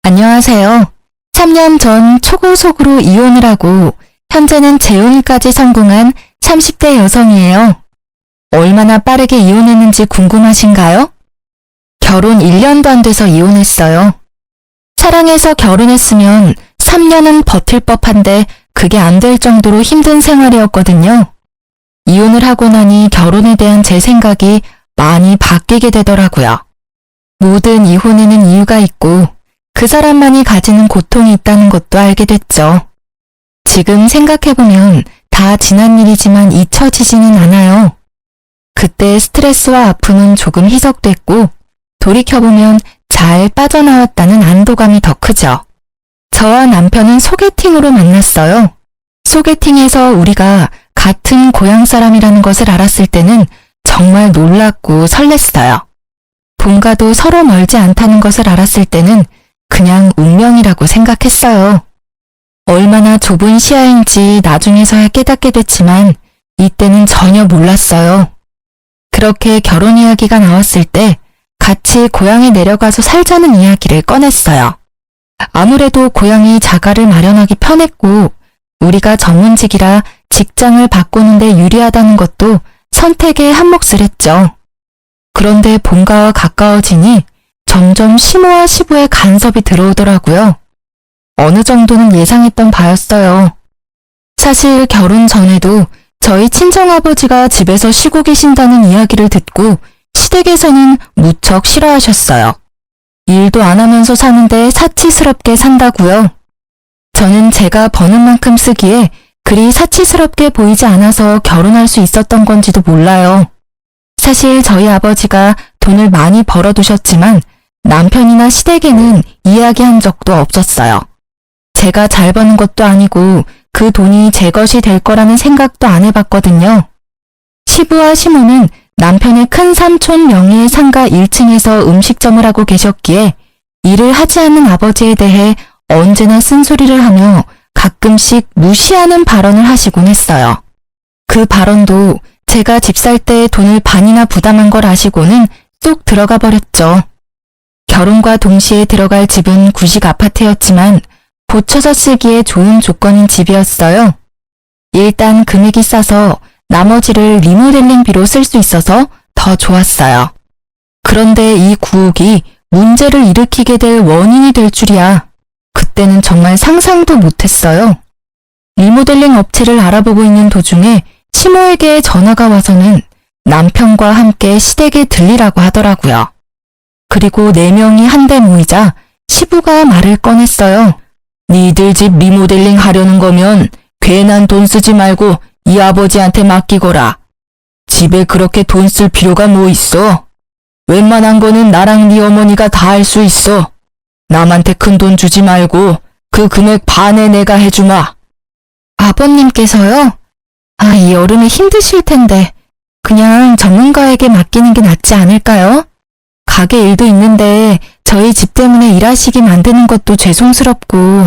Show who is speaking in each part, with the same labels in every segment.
Speaker 1: 안녕하세요. 3년 전 초고속으로 이혼을 하고 현재는 재혼까지 성공한 30대 여성이에요. 얼마나 빠르게 이혼했는지 궁금하신가요? 결혼 1년도 안 돼서 이혼했어요. 사랑해서 결혼했으면 3년은 버틸 법한데 그게 안 될 정도로 힘든 생활이었거든요. 이혼을 하고 나니 결혼에 대한 제 생각이 많이 바뀌게 되더라고요. 모든 이혼에는 이유가 있고 그 사람만이 가지는 고통이 있다는 것도 알게 됐죠. 지금 생각해보면 다 지난 일이지만 잊혀지지는 않아요. 그때 스트레스와 아픔은 조금 희석됐고 돌이켜보면 잘 빠져나왔다는 안도감이 더 크죠. 저와 남편은 소개팅으로 만났어요. 소개팅에서 우리가 같은 고향 사람이라는 것을 알았을 때는 정말 놀랍고 설렜어요. 본가도 서로 멀지 않다는 것을 알았을 때는 그냥 운명이라고 생각했어요. 얼마나 좁은 시야인지 나중에서야 깨닫게 됐지만 이때는 전혀 몰랐어요. 그렇게 결혼 이야기가 나왔을 때 같이 고향에 내려가서 살자는 이야기를 꺼냈어요. 아무래도 고향이 자가를 마련하기 편했고 우리가 전문직이라 직장을 바꾸는데 유리하다는 것도 선택에 한몫을 했죠. 그런데 본가와 가까워지니 점점 시모와 시부의 간섭이 들어오더라고요. 어느 정도는 예상했던 바였어요. 사실 결혼 전에도 저희 친정아버지가 집에서 쉬고 계신다는 이야기를 듣고 시댁에서는 무척 싫어하셨어요. 일도 안 하면서 사는데 사치스럽게 산다고요. 저는 제가 버는 만큼 쓰기에 그리 사치스럽게 보이지 않아서 결혼할 수 있었던 건지도 몰라요. 사실 저희 아버지가 돈을 많이 벌어두셨지만 남편이나 시댁에는 이야기한 적도 없었어요. 제가 잘 버는 것도 아니고 그 돈이 제 것이 될 거라는 생각도 안 해봤거든요. 시부와 시모는 남편의 큰 삼촌 명의의 상가 1층에서 음식점을 하고 계셨기에 일을 하지 않는 아버지에 대해 언제나 쓴소리를 하며 가끔씩 무시하는 발언을 하시곤 했어요. 그 발언도 제가 집 살 때 돈을 반이나 부담한 걸 아시고는 쏙 들어가 버렸죠. 결혼과 동시에 들어갈 집은 구식 아파트였지만 고쳐서 쓰기에 좋은 조건인 집이었어요. 일단 금액이 싸서 나머지를 리모델링비로 쓸 수 있어서 더 좋았어요. 그런데 이 구옥이 문제를 일으키게 될 원인이 될 줄이야. 그때는 정말 상상도 못했어요. 리모델링 업체를 알아보고 있는 도중에 시모에게 전화가 와서는 남편과 함께 시댁에 들리라고 하더라고요. 그리고 4명이 한데 모이자 시부가 말을 꺼냈어요. 니들 집 리모델링 하려는 거면 괜한 돈 쓰지 말고 이 아버지한테 맡기거라. 집에 그렇게 돈 쓸 필요가 뭐 있어? 웬만한 거는 나랑 네 어머니가 다 할 수 있어. 남한테 큰 돈 주지 말고 그 금액 반에 내가 해주마. 아버님께서요? 이 여름에 힘드실 텐데 그냥 전문가에게 맡기는 게 낫지 않을까요? 가게 일도 있는데 저희 집 때문에 일하시게 만드는 것도 죄송스럽고.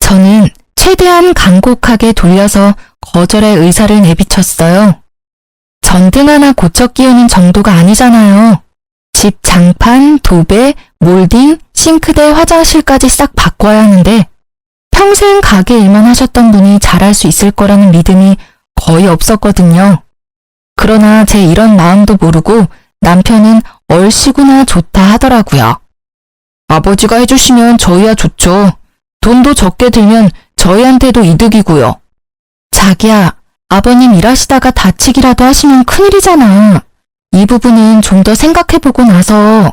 Speaker 1: 저는 최대한 간곡하게 돌려서 거절의 의사를 내비쳤어요. 전등 하나 고쳐 끼우는 정도가 아니잖아요. 집 장판, 도배, 몰딩, 싱크대, 화장실까지 싹 바꿔야 하는데 평생 가게 일만 하셨던 분이 잘할 수 있을 거라는 믿음이 거의 없었거든요. 그러나 제 이런 마음도 모르고 남편은 얼씨구나 좋다 하더라고요. 아버지가 해주시면 저희야 좋죠. 돈도 적게 들면 저희한테도 이득이고요. 자기야, 아버님 일하시다가 다치기라도 하시면 큰일이잖아. 이 부분은 좀 더 생각해보고 나서.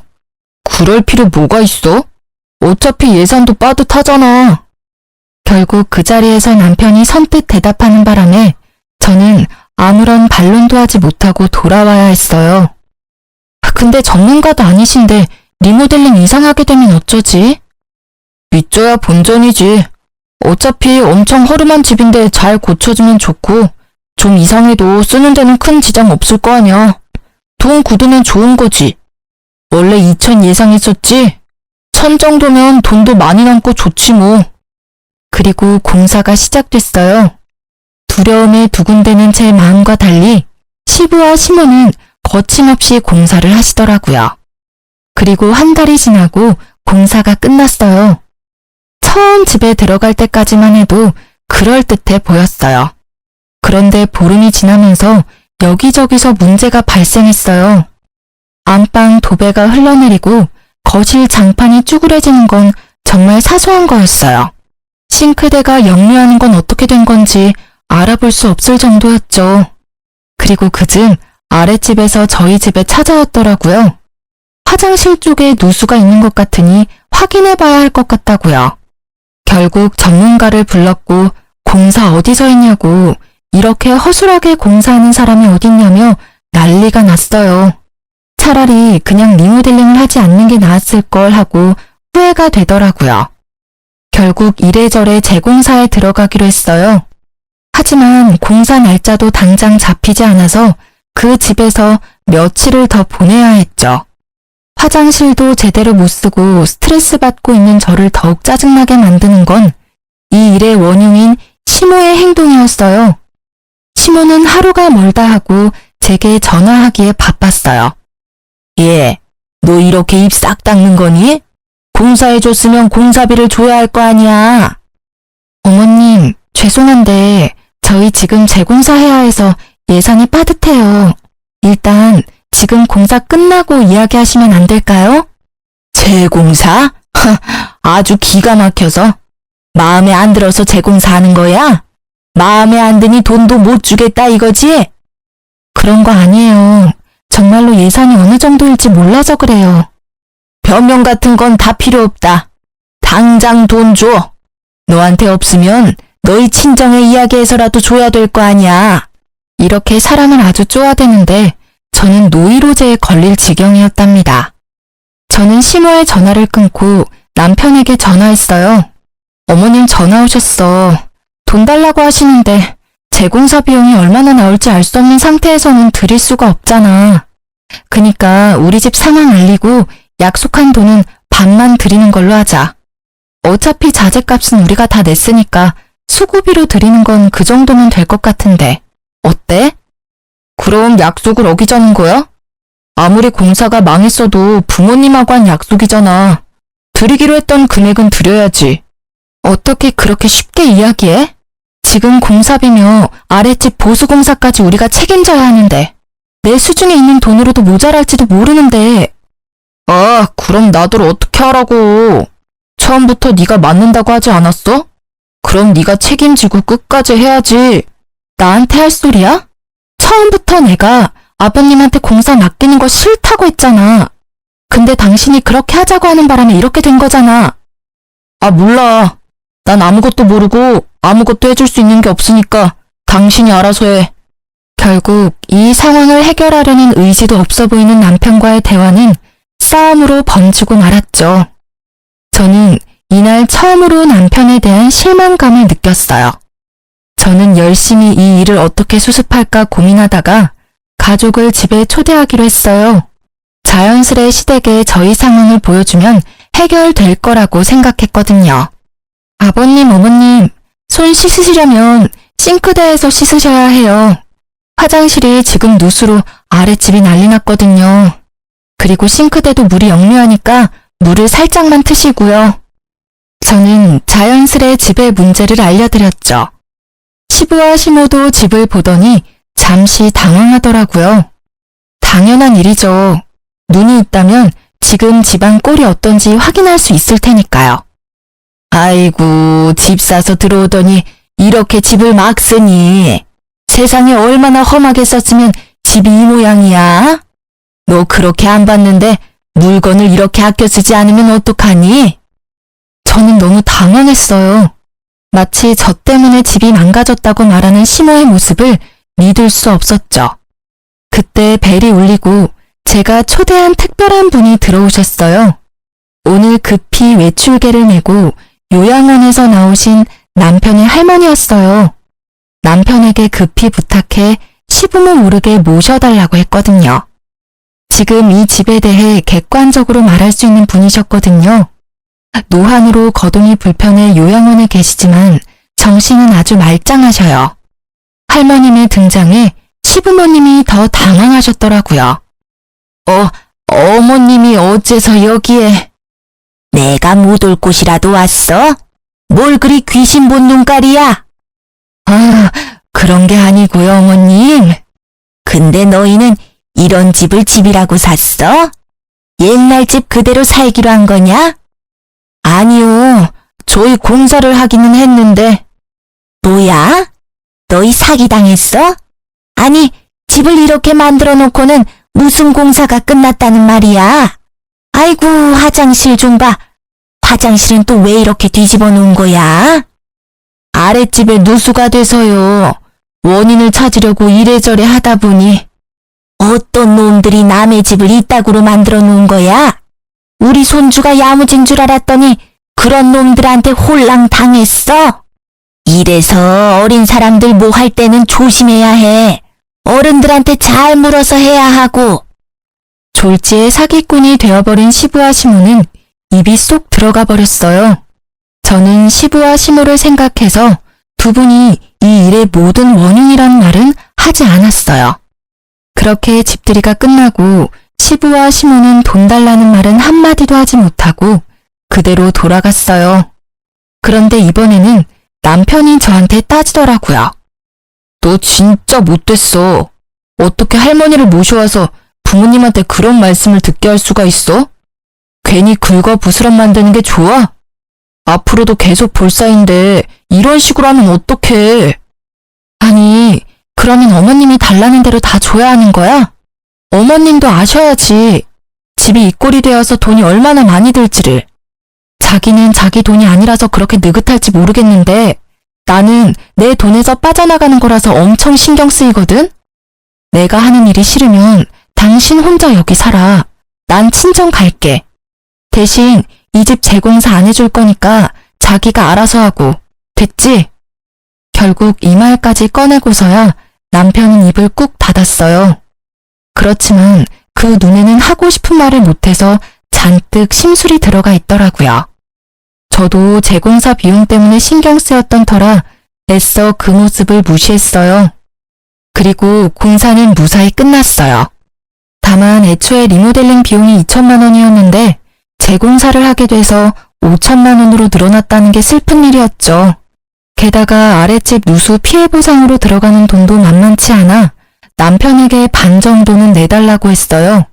Speaker 1: 그럴 필요 뭐가 있어? 어차피 예산도 빠듯하잖아. 결국 그 자리에서 남편이 선뜻 대답하는 바람에 저는 아무런 반론도 하지 못하고 돌아와야 했어요. 근데 전문가도 아니신데 리모델링 이상하게 되면 어쩌지? 믿져야 본전이지. 어차피 엄청 허름한 집인데 잘 고쳐주면 좋고 좀 이상해도 쓰는 데는 큰 지장 없을 거 아니야. 돈 굳으면 좋은 거지. 원래 2천 예상했었지? 1,000 정도면 돈도 많이 남고 좋지 뭐. 그리고 공사가 시작됐어요. 두려움에 두근대는 제 마음과 달리 시부와 시모는 거침없이 공사를 하시더라고요. 그리고 한 달이 지나고 공사가 끝났어요. 처음 집에 들어갈 때까지만 해도 그럴듯해 보였어요. 그런데 보름이 지나면서 여기저기서 문제가 발생했어요. 안방 도배가 흘러내리고 거실 장판이 쭈그레지는 건 정말 사소한 거였어요. 싱크대가 역류하는 건 어떻게 된 건지 알아볼 수 없을 정도였죠. 그리고 그즘 아랫집에서 저희 집에 찾아왔더라고요. 화장실 쪽에 누수가 있는 것 같으니 확인해 봐야 할 것 같다고요. 결국 전문가를 불렀고 공사 어디서 했냐고 이렇게 허술하게 공사하는 사람이 어딨냐며 난리가 났어요. 차라리 그냥 리모델링을 하지 않는 게 나았을 걸 하고 후회가 되더라고요. 결국 이래저래 재공사에 들어가기로 했어요. 하지만 공사 날짜도 당장 잡히지 않아서 그 집에서 며칠을 더 보내야 했죠. 화장실도 제대로 못 쓰고 스트레스 받고 있는 저를 더욱 짜증나게 만드는 건 이 일의 원흉인 시모의 행동이었어요. 시모는 하루가 멀다 하고 제게 전화하기에 바빴어요. 예, 너 이렇게 입 싹 닦는 거니? 공사해줬으면 공사비를 줘야 할 거 아니야. 어머님, 죄송한데 저희 지금 재공사해야 해서 예산이 빠듯해요. 일단 지금 공사 끝나고 이야기하시면 안 될까요? 재공사? 아주 기가 막혀서. 마음에 안 들어서 재공사하는 거야? 마음에 안 드니 돈도 못 주겠다 이거지? 그런 거 아니에요. 정말로 예산이 어느 정도일지 몰라서 그래요. 변명 같은 건 다 필요 없다. 당장 돈 줘. 너한테 없으면 너희 친정에 이야기해서라도 줘야 될 거 아니야. 이렇게 사람을 아주 쪼아대는데 저는 노이로제에 걸릴 지경이었답니다. 저는 시모의 전화를 끊고 남편에게 전화했어요. 어머님 전화 오셨어. 돈 달라고 하시는데 재공사 비용이 얼마나 나올지 알 수 없는 상태에서는 드릴 수가 없잖아. 그니까 우리 집 상황 알리고 약속한 돈은 반만 드리는 걸로 하자. 어차피 자재값은 우리가 다 냈으니까 수고비로 드리는 건 그 정도면 될 것 같은데. 어때? 그럼 약속을 어기자는 거야? 아무리 공사가 망했어도 부모님하고 한 약속이잖아. 드리기로 했던 금액은 드려야지. 어떻게 그렇게 쉽게 이야기해? 지금 공사비며 아랫집 보수공사까지 우리가 책임져야 하는데 내 수중에 있는 돈으로도 모자랄지도 모르는데. 아, 그럼 나들 어떻게 하라고. 처음부터 네가 맡는다고 하지 않았어? 그럼 네가 책임지고 끝까지 해야지. 나한테 할 소리야? 처음부터 내가 아버님한테 공사 맡기는 거 싫다고 했잖아. 근데 당신이 그렇게 하자고 하는 바람에 이렇게 된 거잖아. 아, 몰라. 난 아무것도 모르고 아무것도 해줄 수 있는 게 없으니까 당신이 알아서 해. 결국 이 상황을 해결하려는 의지도 없어 보이는 남편과의 대화는 싸움으로 번지고 말았죠. 저는 이날 처음으로 남편에 대한 실망감을 느꼈어요. 저는 열심히 이 일을 어떻게 수습할까 고민하다가 가족을 집에 초대하기로 했어요. 자연스레 시댁에 저희 상황을 보여주면 해결될 거라고 생각했거든요. 아버님, 어머님, 손 씻으시려면 싱크대에서 씻으셔야 해요. 화장실이 지금 누수로 아랫집이 난리 났거든요. 그리고 싱크대도 물이 역류하니까 물을 살짝만 트시고요. 저는 자연스레 집의 문제를 알려드렸죠. 시부와 시모도 집을 보더니 잠시 당황하더라고요. 당연한 일이죠. 눈이 있다면 지금 집안 꼴이 어떤지 확인할 수 있을 테니까요. 아이고, 집 사서 들어오더니 이렇게 집을 막 쓰니. 세상에 얼마나 험하게 썼으면 집이 이 모양이야? 너 그렇게 안 봤는데 물건을 이렇게 아껴 쓰지 않으면 어떡하니? 저는 너무 당황했어요. 마치 저 때문에 집이 망가졌다고 말하는 시모의 모습을 믿을 수 없었죠. 그때 벨이 울리고 제가 초대한 특별한 분이 들어오셨어요. 오늘 급히 외출계를 메고 요양원에서 나오신 남편의 할머니였어요. 남편에게 급히 부탁해 시부모 모르게 모셔달라고 했거든요. 지금 이 집에 대해 객관적으로 말할 수 있는 분이셨거든요. 노환으로 거동이 불편해 요양원에 계시지만 정신은 아주 말짱하셔요. 할머님의 등장에 시부모님이 더 당황하셨더라고요. 어머님이 어째서 여기에.
Speaker 2: 내가 못 올 곳이라도 왔어? 뭘 그리 귀신 본 눈깔이야?
Speaker 1: 아, 그런 게 아니고요, 어머님.
Speaker 2: 근데 너희는 이런 집을 집이라고 샀어? 옛날 집 그대로 살기로 한 거냐?
Speaker 1: 아니요, 저희 공사를 하기는 했는데.
Speaker 2: 뭐야? 너희 사기당했어? 아니, 집을 이렇게 만들어 놓고는 무슨 공사가 끝났다는 말이야? 아이고, 화장실 좀 봐. 화장실은 또 왜 이렇게 뒤집어 놓은 거야?
Speaker 1: 아랫집에 누수가 돼서요. 원인을 찾으려고 이래저래 하다 보니.
Speaker 2: 어떤 놈들이 남의 집을 이따구로 만들어 놓은 거야? 우리 손주가 야무진 줄 알았더니 그런 놈들한테 홀랑 당했어. 이래서 어린 사람들 뭐 할 때는 조심해야 해. 어른들한테 잘 물어서 해야 하고.
Speaker 1: 졸지에 사기꾼이 되어버린 시부와 시모는 입이 쏙 들어가 버렸어요. 저는 시부와 시모를 생각해서 두 분이 이 일의 모든 원인이란 말은 하지 않았어요. 그렇게 집들이가 끝나고 시부와 시모는 돈 달라는 말은 한마디도 하지 못하고 그대로 돌아갔어요. 그런데 이번에는 남편이 저한테 따지더라고요. 너 진짜 못됐어. 어떻게 할머니를 모셔와서 부모님한테 그런 말씀을 듣게 할 수가 있어? 괜히 긁어부스럼 만드는 게 좋아? 앞으로도 계속 볼 사이인데 이런 식으로 하면 어떡해? 아니, 그러면 어머님이 달라는 대로 다 줘야 하는 거야? 어머님도 아셔야지. 집이 이 꼴이 되어서 돈이 얼마나 많이 들지를. 자기는 자기 돈이 아니라서 그렇게 느긋할지 모르겠는데 나는 내 돈에서 빠져나가는 거라서 엄청 신경 쓰이거든? 내가 하는 일이 싫으면 당신 혼자 여기 살아. 난 친정 갈게. 대신 이 집 재공사 안 해줄 거니까 자기가 알아서 하고. 됐지? 결국 이 말까지 꺼내고서야 남편은 입을 꾹 닫았어요. 그렇지만 그 눈에는 하고 싶은 말을 못해서 잔뜩 심술이 들어가 있더라고요. 저도 재공사 비용 때문에 신경 쓰였던 터라 애써 그 모습을 무시했어요. 그리고 공사는 무사히 끝났어요. 다만 애초에 리모델링 비용이 2천만 원이었는데 재공사를 하게 돼서 5천만 원으로 늘어났다는 게 슬픈 일이었죠. 게다가 아랫집 누수 피해 보상으로 들어가는 돈도 만만치 않아 남편에게 반 정도는 내달라고 했어요.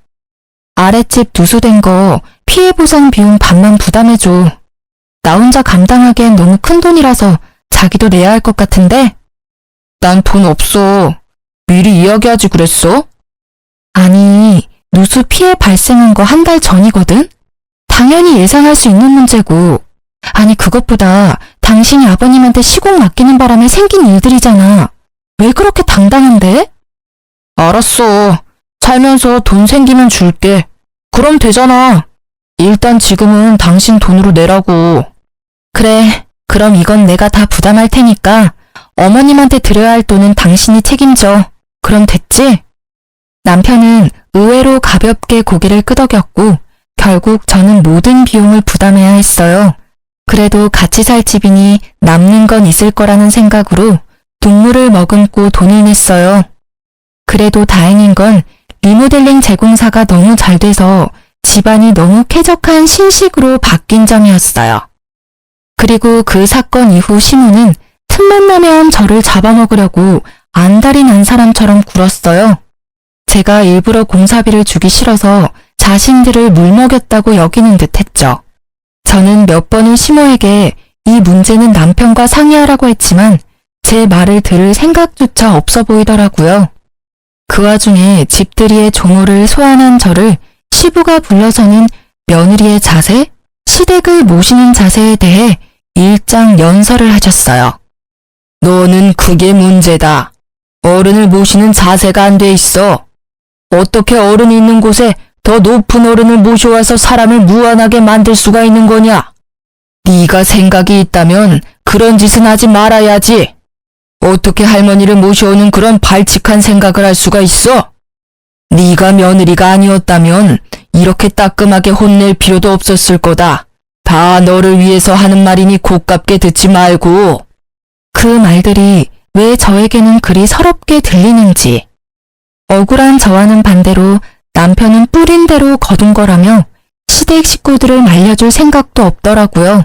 Speaker 1: 아랫집 누수된 거 피해 보상 비용 반만 부담해줘. 나 혼자 감당하기엔 너무 큰 돈이라서 자기도 내야 할 것 같은데? 난 돈 없어. 미리 이야기하지 그랬어? 아니, 누수 피해 발생한 거 한 달 전이거든? 당연히 예상할 수 있는 문제고. 아니, 그것보다 당신이 아버님한테 시공 맡기는 바람에 생긴 일들이잖아. 왜 그렇게 당당한데? 알았어. 살면서 돈 생기면 줄게. 그럼 되잖아. 일단 지금은 당신 돈으로 내라고. 그래, 그럼 이건 내가 다 부담할 테니까 어머님한테 드려야 할 돈은 당신이 책임져. 그럼 됐지? 남편은 의외로 가볍게 고개를 끄덕였고 결국 저는 모든 비용을 부담해야 했어요. 그래도 같이 살 집이니 남는 건 있을 거라는 생각으로 눈물을 머금고 돈을 냈어요. 그래도 다행인 건 리모델링 재공사가 너무 잘 돼서 집안이 너무 쾌적한 신식으로 바뀐 점이었어요. 그리고 그 사건 이후 시모는 틈만 나면 저를 잡아먹으려고 안달이 난 사람처럼 굴었어요. 제가 일부러 공사비를 주기 싫어서 자신들을 물먹였다고 여기는 듯 했죠. 저는 몇 번을 시모에게 이 문제는 남편과 상의하라고 했지만 제 말을 들을 생각조차 없어 보이더라고요. 그 와중에 집들이의 종호를 소환한 저를 시부가 불러서는 며느리의 자세, 시댁을 모시는 자세에 대해 일장 연설을 하셨어요. 너는 그게 문제다. 어른을 모시는 자세가 안 돼 있어. 어떻게 어른이 있는 곳에 더 높은 어른을 모셔와서 사람을 무안하게 만들 수가 있는 거냐? 네가 생각이 있다면 그런 짓은 하지 말아야지. 어떻게 할머니를 모셔오는 그런 발칙한 생각을 할 수가 있어? 네가 며느리가 아니었다면 이렇게 따끔하게 혼낼 필요도 없었을 거다. 다 너를 위해서 하는 말이니 고깝게 듣지 말고. 그 말들이 왜 저에게는 그리 서럽게 들리는지. 억울한 저와는 반대로 남편은 뿌린 대로 거둔 거라며 시댁 식구들을 말려줄 생각도 없더라고요.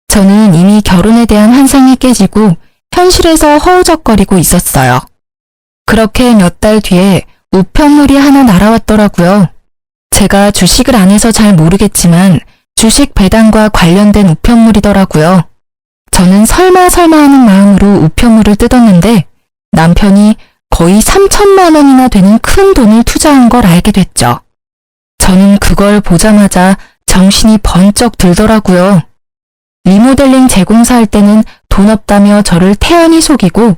Speaker 1: 저는 이미 결혼에 대한 환상이 깨지고 현실에서 허우적거리고 있었어요. 그렇게 몇 달 뒤에 우편물이 하나 날아왔더라고요. 제가 주식을 안 해서 잘 모르겠지만 주식 배당과 관련된 우편물이더라고요. 저는 설마 하는 마음으로 우편물을 뜯었는데 남편이 거의 3천만 원이나 되는 큰 돈을 투자한 걸 알게 됐죠. 저는 그걸 보자마자 정신이 번쩍 들더라고요. 리모델링 재공사할 때는 돈 없다며 저를 태연히 속이고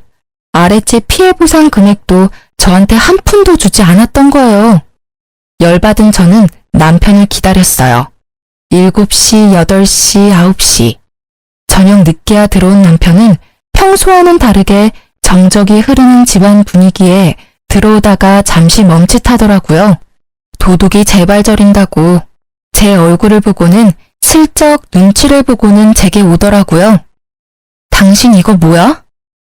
Speaker 1: 아랫집 피해 보상 금액도 저한테 한 푼도 주지 않았던 거예요. 열받은 저는 남편을 기다렸어요. 7시, 8시, 9시. 저녁 늦게야 들어온 남편은 평소와는 다르게 정적이 흐르는 집안 분위기에 들어오다가 잠시 멈칫하더라고요. 도둑이 제발 저린다고 제 얼굴을 보고는 슬쩍 눈치를 보고는 제게 오더라고요. 당신 이거 뭐야?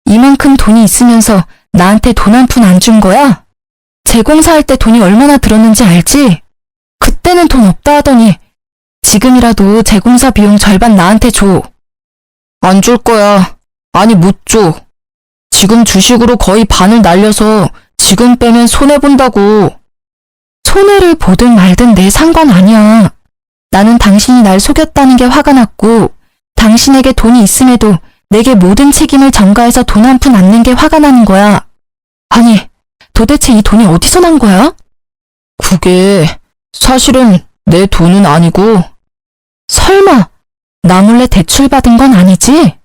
Speaker 1: 이만큼 돈이 있으면서 나한테 돈 한 푼 안 준 거야? 재공사할 때 돈이 얼마나 들었는지 알지? 그때는 돈 없다 하더니 지금이라도 재공사 비용 절반 나한테 줘. 안 줄 거야. 아니 못 줘. 지금 주식으로 거의 반을 날려서 지금 빼면 손해본다고. 손해를 보든 말든 내 상관 아니야. 나는 당신이 날 속였다는 게 화가 났고 당신에게 돈이 있음에도 내게 모든 책임을 전가해서 돈 한 푼 안 낸 게 화가 나는 거야. 아니, 도대체 이 돈이 어디서 난 거야? 그게 사실은 내 돈은 아니고. 설마 나 몰래 대출받은 건 아니지?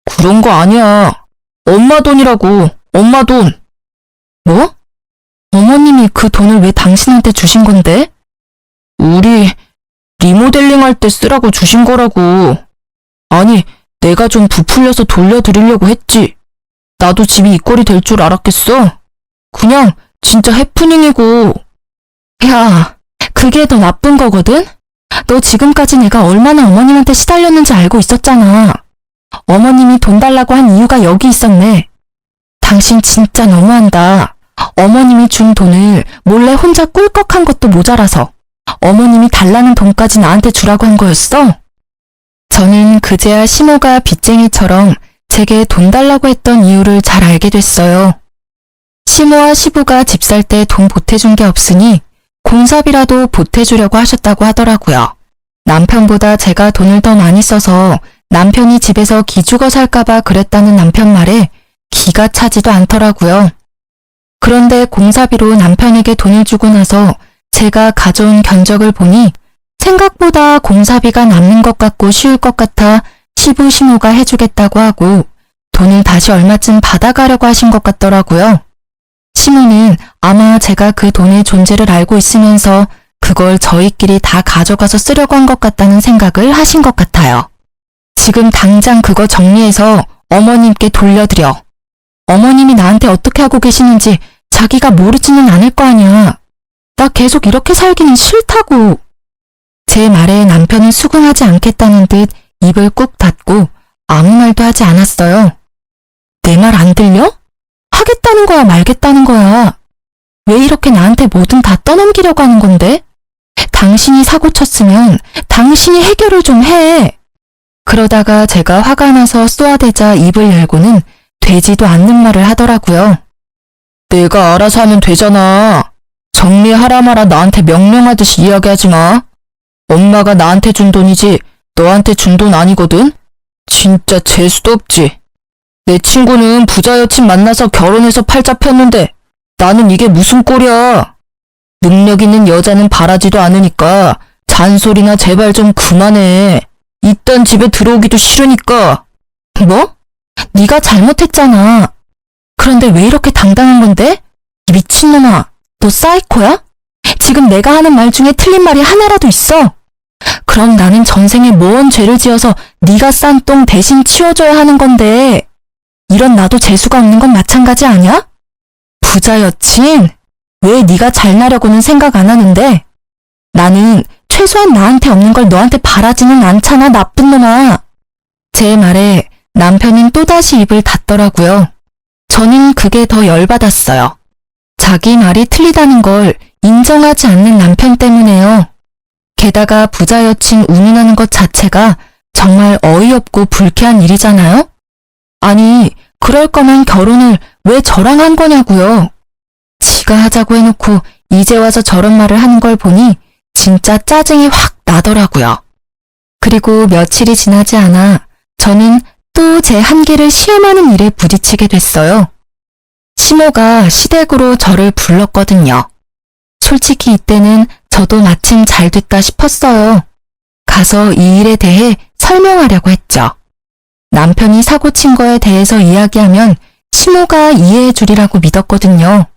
Speaker 1: 그런 거 아니야. 엄마 돈이라고. 엄마 돈. 뭐? 어머님이 그 돈을 왜 당신한테 주신 건데? 우리 리모델링 할 때 쓰라고 주신 거라고. 아니, 내가 좀 부풀려서 돌려드리려고 했지. 나도 집이 이 꼴이 될 줄 알았겠어? 그냥 진짜 해프닝이고. 야, 그게 더 나쁜 거거든? 너 지금까지 내가 얼마나 어머님한테 시달렸는지 알고 있었잖아. 어머님이 돈 달라고 한 이유가 여기 있었네. 당신 진짜 너무한다. 어머님이 준 돈을 몰래 혼자 꿀꺽한 것도 모자라서 어머님이 달라는 돈까지 나한테 주라고 한 거였어? 저는 그제야 시모가 빚쟁이처럼 제게 돈 달라고 했던 이유를 잘 알게 됐어요. 시모와 시부가 집 살 때 돈 보태준 게 없으니 공사비라도 보태주려고 하셨다고 하더라고요. 남편보다 제가 돈을 더 많이 써서 남편이 집에서 기죽어 살까봐 그랬다는 남편 말에 기가 차지도 않더라고요. 그런데 공사비로 남편에게 돈을 주고 나서 제가 가져온 견적을 보니 생각보다 공사비가 남는 것 같고 쉬울 것 같아 시부 시모가 해주겠다고 하고 돈을 다시 얼마쯤 받아가려고 하신 것 같더라고요. 시모는 아마 제가 그 돈의 존재를 알고 있으면서 그걸 저희끼리 다 가져가서 쓰려고 한 것 같다는 생각을 하신 것 같아요. 지금 당장 그거 정리해서 어머님께 돌려드려. 어머님이 나한테 어떻게 하고 계시는지 자기가 모르지는 않을 거 아니야. 나 계속 이렇게 살기는 싫다고. 제 말에 남편은 수긍하지 않겠다는 듯 입을 꾹 닫고 아무 말도 하지 않았어요. 내 말 안 들려? 하겠다는 거야 말겠다는 거야. 왜 이렇게 나한테 뭐든 다 떠넘기려고 하는 건데? 당신이 사고 쳤으면 당신이 해결을 좀 해. 그러다가 제가 화가 나서 쏘아대자 입을 열고는 되지도 않는 말을 하더라고요. 내가 알아서 하면 되잖아. 정리하라 마라 나한테 명령하듯이 이야기하지 마. 엄마가 나한테 준 돈이지 너한테 준 돈 아니거든? 진짜 재수도 없지. 내 친구는 부자 여친 만나서 결혼해서 팔자 폈는데 나는 이게 무슨 꼴이야. 능력 있는 여자는 바라지도 않으니까 잔소리나 제발 좀 그만해. 이딴 집에 들어오기도 싫으니까. 뭐? 네가 잘못했잖아. 그런데 왜 이렇게 당당한 건데? 이 미친놈아, 너 사이코야? 지금 내가 하는 말 중에 틀린 말이 하나라도 있어? 그럼 나는 전생에 뭔 죄를 지어서 네가 싼 똥 대신 치워줘야 하는 건데 이런 나도 재수가 없는 건 마찬가지 아니야? 부자 여친? 왜 네가 잘나려고는 생각 안 하는데? 나는 최소한 나한테 없는 걸 너한테 바라지는 않잖아, 나쁜 놈아. 제 말에 남편은 또다시 입을 닫더라고요. 저는 그게 더 열받았어요. 자기 말이 틀리다는 걸 인정하지 않는 남편 때문에요. 게다가 부자 여친 운운하는 것 자체가 정말 어이없고 불쾌한 일이잖아요? 아니, 그럴 거면 결혼을 왜 저랑 한 거냐고요. 지가 하자고 해놓고 이제 와서 저런 말을 하는 걸 보니 진짜 짜증이 확 나더라고요. 그리고 며칠이 지나지 않아 저는 또 제 한계를 시험하는 일에 부딪히게 됐어요. 시모가 시댁으로 저를 불렀거든요. 솔직히 이때는 저도 마침 잘 됐다 싶었어요. 가서 이 일에 대해 설명하려고 했죠. 남편이 사고 친 거에 대해서 이야기하면 시모가 이해해 주리라고 믿었거든요.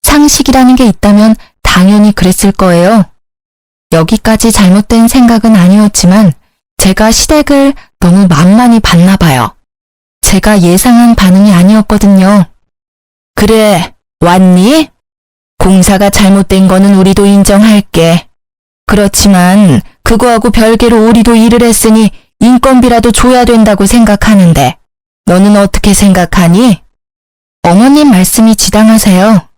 Speaker 1: 상식이라는 게 있다면 당연히 그랬을 거예요. 여기까지 잘못된 생각은 아니었지만 제가 시댁을 너무 만만히 봤나 봐요. 제가 예상한 반응이 아니었거든요. 그래, 왔니? 공사가 잘못된 거는 우리도 인정할게. 그렇지만 그거하고 별개로 우리도 일을 했으니 인건비라도 줘야 된다고 생각하는데 너는 어떻게 생각하니? 어머님 말씀이 지당하세요.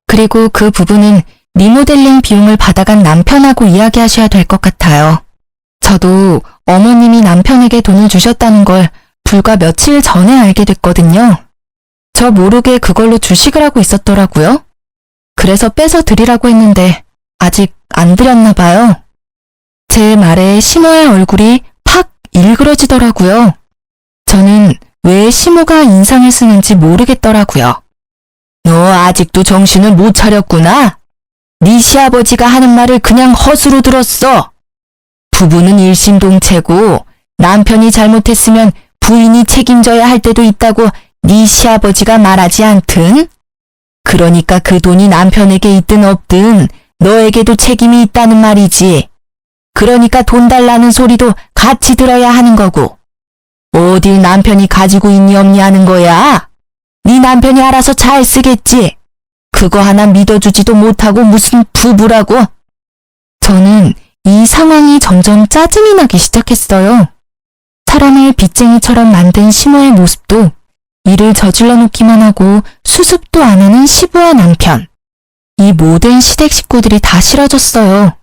Speaker 1: 그리고 그 부분은 리모델링 비용을 받아간 남편하고 이야기하셔야 될 것 같아요. 저도 어머님이 남편에게 돈을 주셨다는 걸 불과 며칠 전에 알게 됐거든요. 저 모르게 그걸로 주식을 하고 있었더라고요. 그래서 빼서 드리라고 했는데 아직 안 드렸나 봐요. 제 말에 시모의 얼굴이 팍 일그러지더라고요. 저는 왜 시모가 인상을 쓰는지 모르겠더라고요. 너 아직도 정신을 못 차렸구나. 네 시아버지가 하는 말을 그냥 헛으로 들었어. 부부는 일심동체고 남편이 잘못했으면 부인이 책임져야 할 때도 있다고 네 시아버지가 말하지 않든? 그러니까 그 돈이 남편에게 있든 없든 너에게도 책임이 있다는 말이지. 그러니까 돈 달라는 소리도 같이 들어야 하는 거고. 어딜 남편이 가지고 있니 없니 하는 거야? 네 남편이 알아서 잘 쓰겠지. 그거 하나 믿어주지도 못하고 무슨 부부라고. 저는 이 상황이 점점 짜증이 나기 시작했어요. 사람을 빚쟁이처럼 만든 시모의 모습도 일을 저질러 놓기만 하고 수습도 안 하는 시부와 남편. 이 모든 시댁 식구들이 다 싫어졌어요.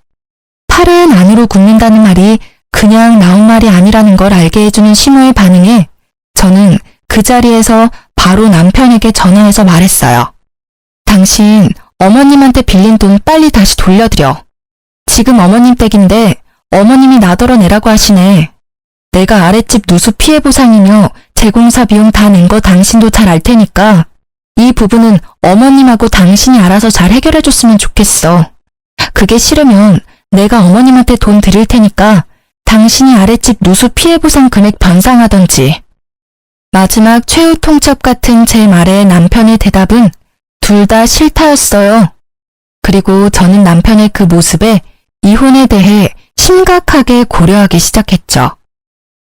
Speaker 1: 팔은 안으로 굽는다는 말이 그냥 나온 말이 아니라는 걸 알게 해주는 시모의 반응에 저는 그 자리에서 바로 남편에게 전화해서 말했어요. 당신 어머님한테 빌린 돈 빨리 다시 돌려드려. 지금 어머님 댁인데 어머님이 나더러 내라고 하시네. 내가 아랫집 누수 피해 보상이며 재공사 비용 다 낸 거 당신도 잘 알 테니까 이 부분은 어머님하고 당신이 알아서 잘 해결해줬으면 좋겠어. 그게 싫으면 내가 어머님한테 돈 드릴 테니까 당신이 아랫집 누수 피해 보상 금액 변상하던지. 마지막 최후 통첩 같은 제 말에 남편의 대답은 둘 다 싫다였어요. 그리고 저는 남편의 그 모습에 이혼에 대해 심각하게 고려하기 시작했죠.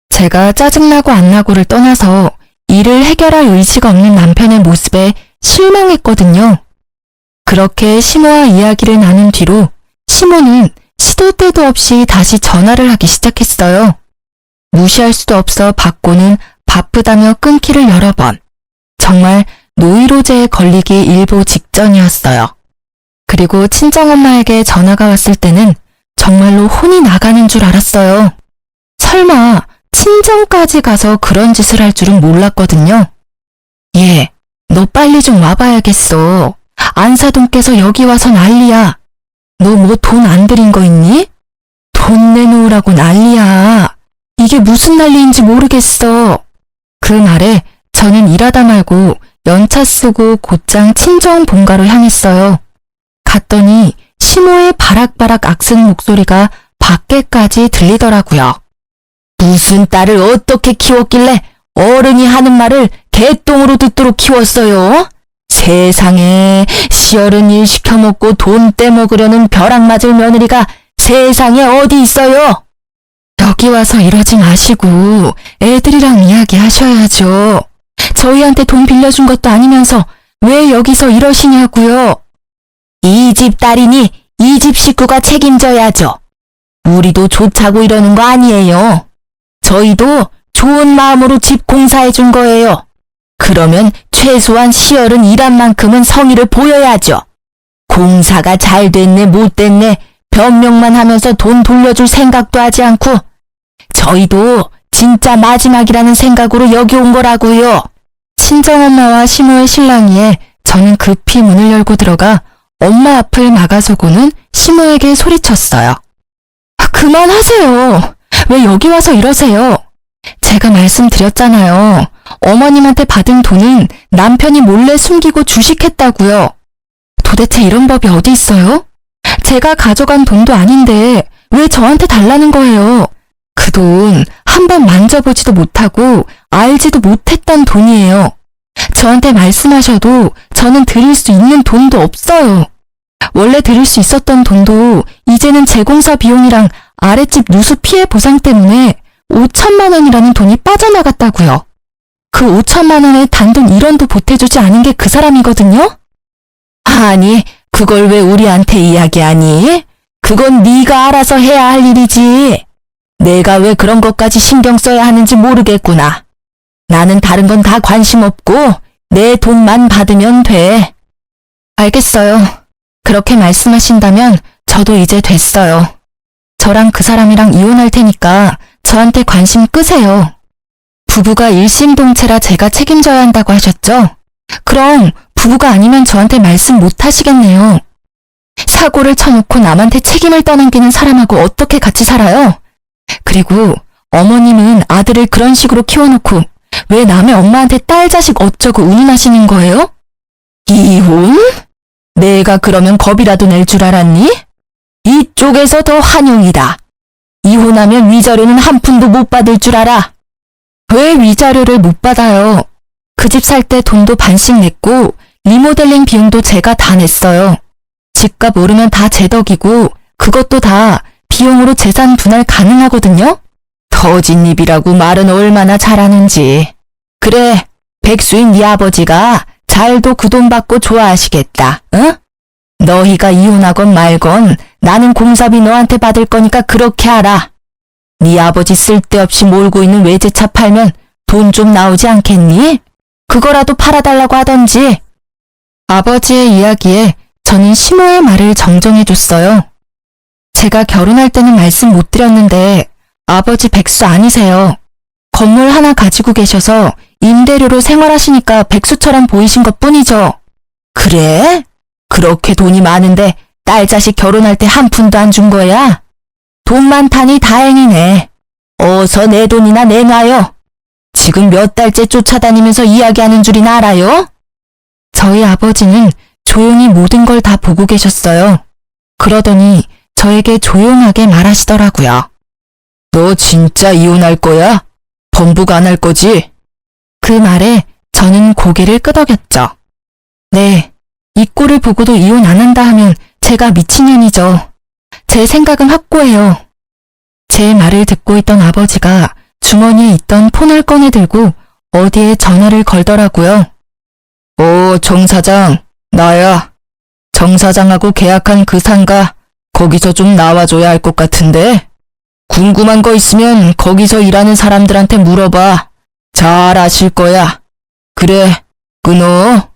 Speaker 1: 제가 짜증나고 안 나고를 떠나서 일을 해결할 의지가 없는 남편의 모습에 실망했거든요. 그렇게 시모와 이야기를 나눈 뒤로 시모는 시도 때도 없이 다시 전화를 하기 시작했어요. 무시할 수도 없어 받고는 바쁘다며 끊기를 여러 번. 정말 노이로제에 걸리기 일보 직전이었어요. 그리고 친정엄마에게 전화가 왔을 때는 정말로 혼이 나가는 줄 알았어요. 설마 친정까지 가서 그런 짓을 할 줄은 몰랐거든요. 얘, 너 빨리 좀 와봐야겠어. 안사돈께서 여기 와서 난리야. 너 뭐 돈 안 들인 거 있니? 돈 내놓으라고 난리야. 이게 무슨 난리인지 모르겠어. 그 말에 저는 일하다 말고 연차 쓰고 곧장 친정 본가로 향했어요. 갔더니 시모의 바락바락 악쓰는 목소리가 밖에까지 들리더라고요. 무슨 딸을 어떻게 키웠길래 어른이 하는 말을 개똥으로 듣도록 키웠어요? 세상에 시어른 일 시켜먹고 돈 떼먹으려는 벼락 맞을 며느리가 세상에 어디 있어요? 여기 와서 이러지 마시고 애들이랑 이야기하셔야죠. 저희한테 돈 빌려준 것도 아니면서 왜 여기서 이러시냐고요. 이 집 딸이니 이 집 식구가 책임져야죠. 우리도 좋자고 이러는 거 아니에요. 저희도 좋은 마음으로 집 공사해 준 거예요. 그러면 최소한 시어른 일한 만큼은 성의를 보여야죠. 공사가 잘 됐네 못 됐네
Speaker 2: 변명만 하면서 돈 돌려줄 생각도 하지 않고 저희도 진짜 마지막이라는 생각으로 여기 온 거라고요.
Speaker 1: 친정엄마와 시모의 실랑이에 저는 급히 문을 열고 들어가 엄마 앞을 막아서고는 시모에게 소리쳤어요. 그만하세요. 왜 여기 와서 이러세요? 제가 말씀드렸잖아요. 어머님한테 받은 돈은 남편이 몰래 숨기고 주식했다고요. 도대체 이런 법이 어디 있어요? 제가 가져간 돈도 아닌데 왜 저한테 달라는 거예요? 그 돈 한 번 만져보지도 못하고 알지도 못했던 돈이에요. 저한테 말씀하셔도 저는 드릴 수 있는 돈도 없어요. 원래 드릴 수 있었던 돈도 이제는 재공사 비용이랑 아랫집 누수 피해 보상 때문에 5천만 원이라는 돈이 빠져나갔다고요. 그 5천만 원의 단돈 1원도 보태주지 않은 게 그 사람이거든요?
Speaker 2: 아니, 그걸 왜 우리한테 이야기하니? 그건 네가 알아서 해야 할 일이지. 내가 왜 그런 것까지 신경 써야 하는지 모르겠구나. 나는 다른 건 다 관심 없고 내 돈만 받으면 돼.
Speaker 1: 알겠어요. 그렇게 말씀하신다면 저도 이제 됐어요. 저랑 그 사람이랑 이혼할 테니까 저한테 관심 끄세요. 부부가 일심동체라 제가 책임져야 한다고 하셨죠? 그럼 부부가 아니면 저한테 말씀 못 하시겠네요. 사고를 쳐놓고 남한테 책임을 떠넘기는 사람하고 어떻게 같이 살아요? 그리고 어머님은 아들을 그런 식으로 키워놓고 왜 남의 엄마한테 딸 자식 어쩌고 운운하시는 거예요?
Speaker 2: 이혼? 내가 그러면 겁이라도 낼 줄 알았니? 이쪽에서 더 환영이다. 이혼하면 위자료는 한 푼도 못 받을 줄 알아.
Speaker 1: 왜 위자료를 못 받아요? 그 집 살 때 돈도 반씩 냈고 리모델링 비용도 제가 다 냈어요. 집값 오르면 다 제 덕이고 그것도 다 비용으로 재산 분할 가능하거든요?
Speaker 2: 터진입이라고 말은 얼마나 잘하는지. 그래, 백수인 네 아버지가 잘도 그 돈 받고 좋아하시겠다, 응? 너희가 이혼하건 말건 나는 공사비 너한테 받을 거니까 그렇게 알아. 네 아버지 쓸데없이 몰고 있는 외제차 팔면 돈 좀 나오지 않겠니? 그거라도 팔아달라고 하던지.
Speaker 1: 아버지의 이야기에 저는 시모의 말을 정정해줬어요. 제가 결혼할 때는 말씀 못 드렸는데 아버지 백수 아니세요. 건물 하나 가지고 계셔서 임대료로 생활하시니까 백수처럼 보이신 것뿐이죠.
Speaker 2: 그래? 그렇게 돈이 많은데 딸 자식 결혼할 때 한 푼도 안 준 거야? 돈 많다니 다행이네. 어서 내 돈이나 내놔요. 지금 몇 달째 쫓아다니면서 이야기하는 줄이나 알아요?
Speaker 1: 저희 아버지는 조용히 모든 걸 다 보고 계셨어요. 그러더니 저에게 조용하게 말하시더라고요.
Speaker 2: 너 진짜 이혼할 거야? 번복 안 할 거지?
Speaker 1: 그 말에 저는 고개를 끄덕였죠. 네, 이 꼴을 보고도 이혼 안 한다 하면 제가 미친년이죠. 제 생각은 확고해요. 제 말을 듣고 있던 아버지가 주머니에 있던 폰을 꺼내 들고 어디에 전화를 걸더라고요.
Speaker 2: 정 사장, 나야. 정 사장하고 계약한 그 상가 거기서 좀 나와줘야 할 것 같은데? 궁금한 거 있으면 거기서 일하는 사람들한테 물어봐. 잘 아실 거야. 그래, 끊어.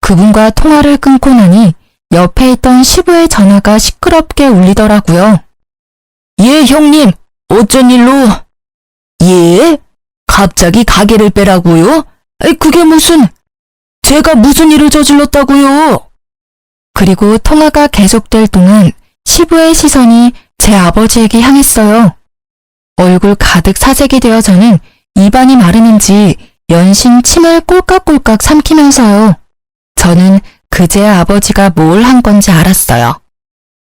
Speaker 1: 그분과 통화를 끊고 나니 옆에 있던 시부의 전화가 시끄럽게 울리더라고요.
Speaker 2: 예, 형님. 어쩐 일로? 예? 갑자기 가게를 빼라고요? 그게 무슨... 제가 무슨 일을 저질렀다고요?
Speaker 1: 그리고 통화가 계속될 동안 시부의 시선이 제 아버지에게 향했어요. 얼굴 가득 사색이 되어 저는 입안이 마르는지 연신 침을 꼴깍꼴깍 삼키면서요. 저는 그제 아버지가 뭘 한 건지 알았어요.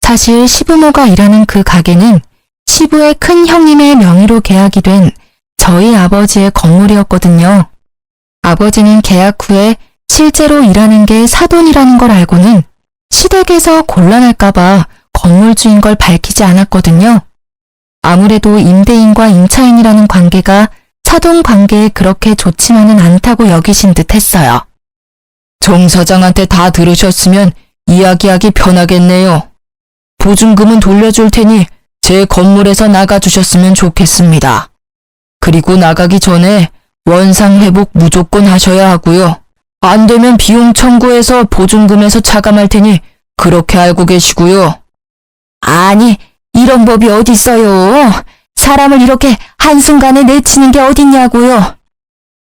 Speaker 1: 사실 시부모가 일하는 그 가게는 시부의 큰 형님의 명의로 계약이 된 저희 아버지의 건물이었거든요. 아버지는 계약 후에 실제로 일하는 게 사돈이라는 걸 알고는 시댁에서 곤란할까봐 건물주인 걸 밝히지 않았거든요. 아무래도 임대인과 임차인이라는 관계가 사돈 관계에 그렇게 좋지만은 않다고 여기신 듯 했어요.
Speaker 2: 정 사장한테 다 들으셨으면 이야기하기 편하겠네요. 보증금은 돌려줄 테니 제 건물에서 나가주셨으면 좋겠습니다. 그리고 나가기 전에 원상 회복 무조건 하셔야 하고요. 안 되면 비용 청구해서 보증금에서 차감할 테니 그렇게 알고 계시고요. 아니, 이런 법이 어딨어요. 사람을 이렇게 한순간에 내치는 게 어딨냐고요.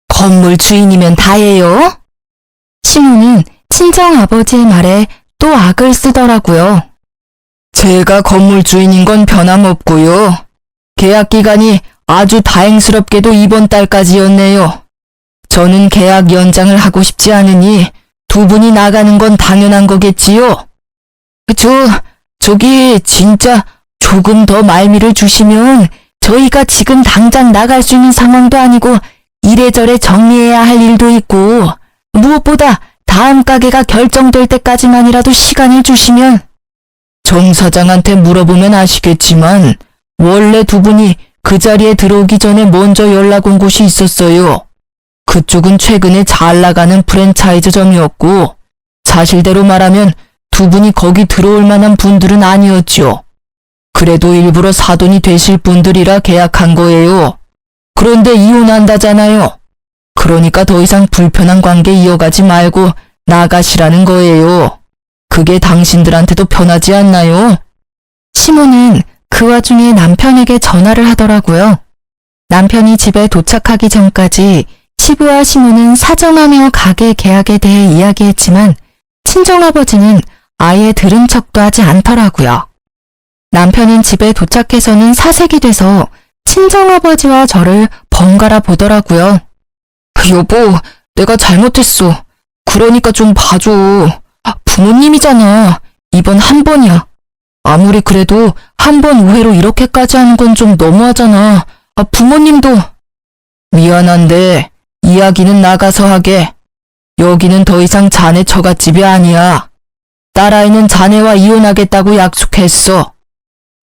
Speaker 2: 건물 주인이면 다예요.
Speaker 1: 시모는 친정아버지의 말에 또 악을 쓰더라고요.
Speaker 3: 제가 건물 주인인 건 변함없고요. 계약 기간이 아주 다행스럽게도 이번 달까지였네요. 저는 계약 연장을 하고 싶지 않으니 두 분이 나가는 건 당연한 거겠지요? 저기 진짜 조금 더 말미를 주시면 저희가 지금 당장 나갈 수 있는 상황도 아니고 이래저래 정리해야 할 일도 있고 무엇보다 다음 가게가 결정될 때까지만이라도 시간을 주시면. 정 사장한테 물어보면 아시겠지만 원래 두 분이 그 자리에 들어오기 전에 먼저 연락 온 곳이 있었어요. 그쪽은 최근에 잘 나가는 프랜차이즈점이었고 사실대로 말하면 두 분이 거기 들어올 만한 분들은 아니었죠. 그래도 일부러 사돈이 되실 분들이라 계약한 거예요. 그런데 이혼한다잖아요. 그러니까 더 이상 불편한 관계 이어가지 말고 나가시라는 거예요. 그게 당신들한테도 편하지 않나요?
Speaker 1: 시모는 그 와중에 남편에게 전화를 하더라고요. 남편이 집에 도착하기 전까지 시부와 시모는 사정하며 가게 계약에 대해 이야기했지만 친정아버지는 아예 들은 척도 하지 않더라고요. 남편은 집에 도착해서는 사색이 돼서 친정아버지와 저를 번갈아 보더라고요.
Speaker 3: 여보, 내가 잘못했어. 그러니까 좀 봐줘. 부모님이잖아. 이번 한 번이야. 아무리 그래도 한 번 우회로 이렇게까지 하는 건 좀 너무하잖아. 부모님도. 미안한데 이야기는 나가서 하게. 여기는 더 이상 자네 처갓집이 아니야. 딸아이는 자네와 이혼하겠다고 약속했어.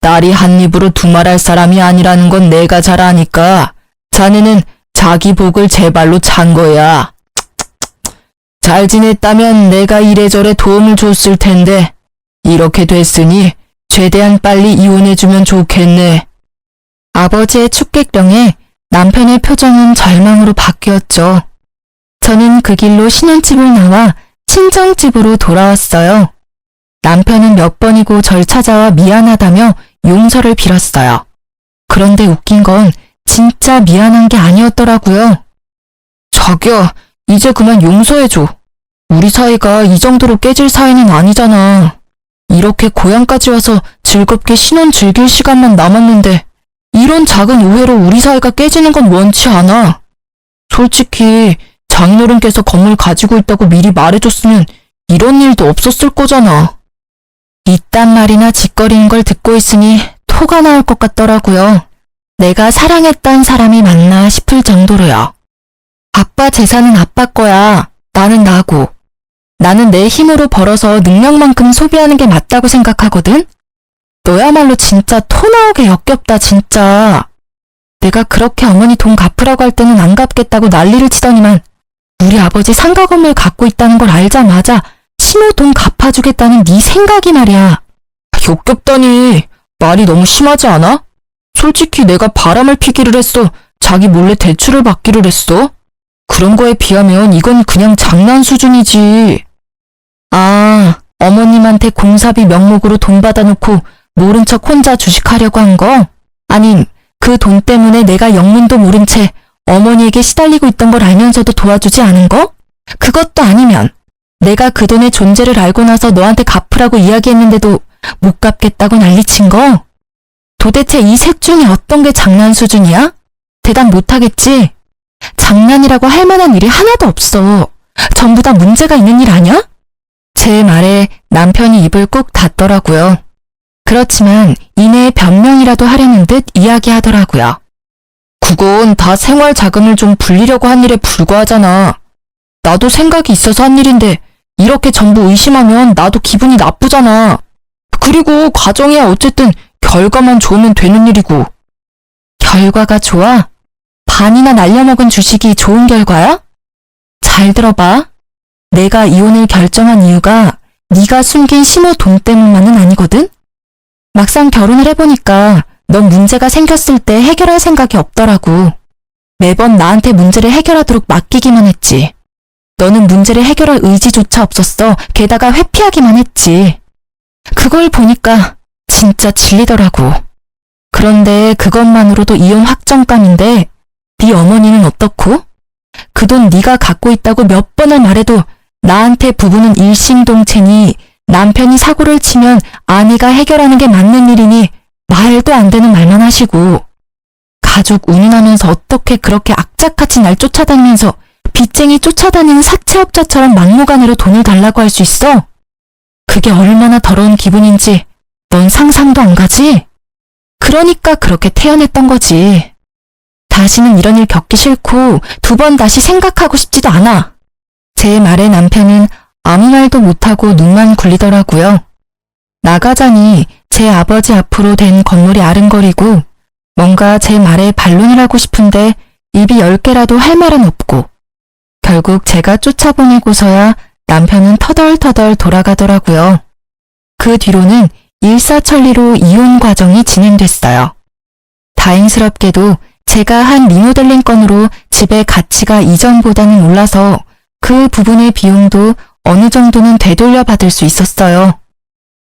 Speaker 3: 딸이 한 입으로 두말할 사람이 아니라는 건 내가 잘 아니까 자네는 자기 복을 제 발로 찬 거야. 잘 지냈다면 내가 이래저래 도움을 줬을 텐데 이렇게 됐으니 최대한 빨리 이혼해주면 좋겠네.
Speaker 1: 아버지의 축객병에 남편의 표정은 절망으로 바뀌었죠. 저는 그 길로 신혼집을 나와 친정집으로 돌아왔어요. 남편은 몇 번이고 절 찾아와 미안하다며 용서를 빌었어요. 그런데 웃긴 건 진짜 미안한 게 아니었더라고요.
Speaker 3: 자기야, 이제 그만 용서해줘. 우리 사이가 이 정도로 깨질 사이는 아니잖아. 이렇게 고향까지 와서 즐겁게 신혼 즐길 시간만 남았는데 이런 작은 오해로 우리 사이가 깨지는 건 원치 않아. 솔직히 장인어른께서 건물 가지고 있다고 미리 말해줬으면 이런 일도 없었을 거잖아.
Speaker 1: 이딴 말이나 짓거리는 걸 듣고 있으니 토가 나올 것 같더라고요. 내가 사랑했던 사람이 맞나 싶을 정도로요. 아빠 재산은 아빠 거야. 나는 나고. 나는 내 힘으로 벌어서 능력만큼 소비하는 게 맞다고 생각하거든? 너야말로 진짜 토 나오게 역겹다, 진짜. 내가 그렇게 어머니 돈 갚으라고 할 때는 안 갚겠다고 난리를 치더니만 우리 아버지 상가 건물 갖고 있다는 걸 알자마자 시모 돈 갚아주겠다는 네 생각이 말이야.
Speaker 3: 역겹다니. 말이 너무 심하지 않아? 솔직히 내가 바람을 피기를 했어. 자기 몰래 대출을 받기를 했어. 그런 거에 비하면 이건 그냥 장난 수준이지.
Speaker 1: 아, 어머님한테 공사비 명목으로 돈 받아놓고 모른 척 혼자 주식하려고 한 거? 아님 그 돈 때문에 내가 영문도 모른 채 어머니에게 시달리고 있던 걸 알면서도 도와주지 않은 거? 그것도 아니면 내가 그 돈의 존재를 알고 나서 너한테 갚으라고 이야기했는데도 못 갚겠다고 난리친 거? 도대체 이 셋 중에 어떤 게 장난 수준이야? 대답 못하겠지? 장난이라고 할 만한 일이 하나도 없어. 전부 다 문제가 있는 일 아니야? 제 말에 남편이 입을 꾹 닫더라고요. 그렇지만 이내에 변명이라도 하려는 듯 이야기하더라고요.
Speaker 3: 그건 다 생활 자금을 좀 불리려고 한 일에 불과하잖아. 나도 생각이 있어서 한 일인데 이렇게 전부 의심하면 나도 기분이 나쁘잖아. 그리고 과정이야 어쨌든 결과만 좋으면 되는 일이고.
Speaker 1: 결과가 좋아? 반이나 날려먹은 주식이 좋은 결과야? 잘 들어봐. 내가 이혼을 결정한 이유가 네가 숨긴 시모 돈 때문만은 아니거든? 막상 결혼을 해보니까 넌 문제가 생겼을 때 해결할 생각이 없더라고. 매번 나한테 문제를 해결하도록 맡기기만 했지. 너는 문제를 해결할 의지조차 없었어. 게다가 회피하기만 했지. 그걸 보니까 진짜 질리더라고. 그런데 그것만으로도 이혼 확정감인데 네 어머니는 어떻고? 그 돈 네가 갖고 있다고 몇 번을 말해도 나한테 부부는 일심동체니 남편이 사고를 치면 아내가 해결하는 게 맞는 일이니 말도 안 되는 말만 하시고 가족 운운하면서 어떻게 그렇게 악착같이 날 쫓아다니면서 빚쟁이 쫓아다니는 사채업자처럼 막무가내로 돈을 달라고 할 수 있어? 그게 얼마나 더러운 기분인지 넌 상상도 안 가지? 그러니까 그렇게 태어났던 거지. 다시는 이런 일 겪기 싫고 두 번 다시 생각하고 싶지도 않아. 제 말에 남편은 아무 말도 못하고 눈만 굴리더라고요. 나가자니 제 아버지 앞으로 된 건물이 아른거리고 뭔가 제 말에 반론을 하고 싶은데 입이 10개라도 할 말은 없고 결국 제가 쫓아보내고서야 남편은 터덜터덜 돌아가더라고요. 그 뒤로는 일사천리로 이혼 과정이 진행됐어요. 다행스럽게도 제가 한 리모델링 건으로 집의 가치가 이전보다는 올라서 그 부분의 비용도 어느 정도는 되돌려 받을 수 있었어요.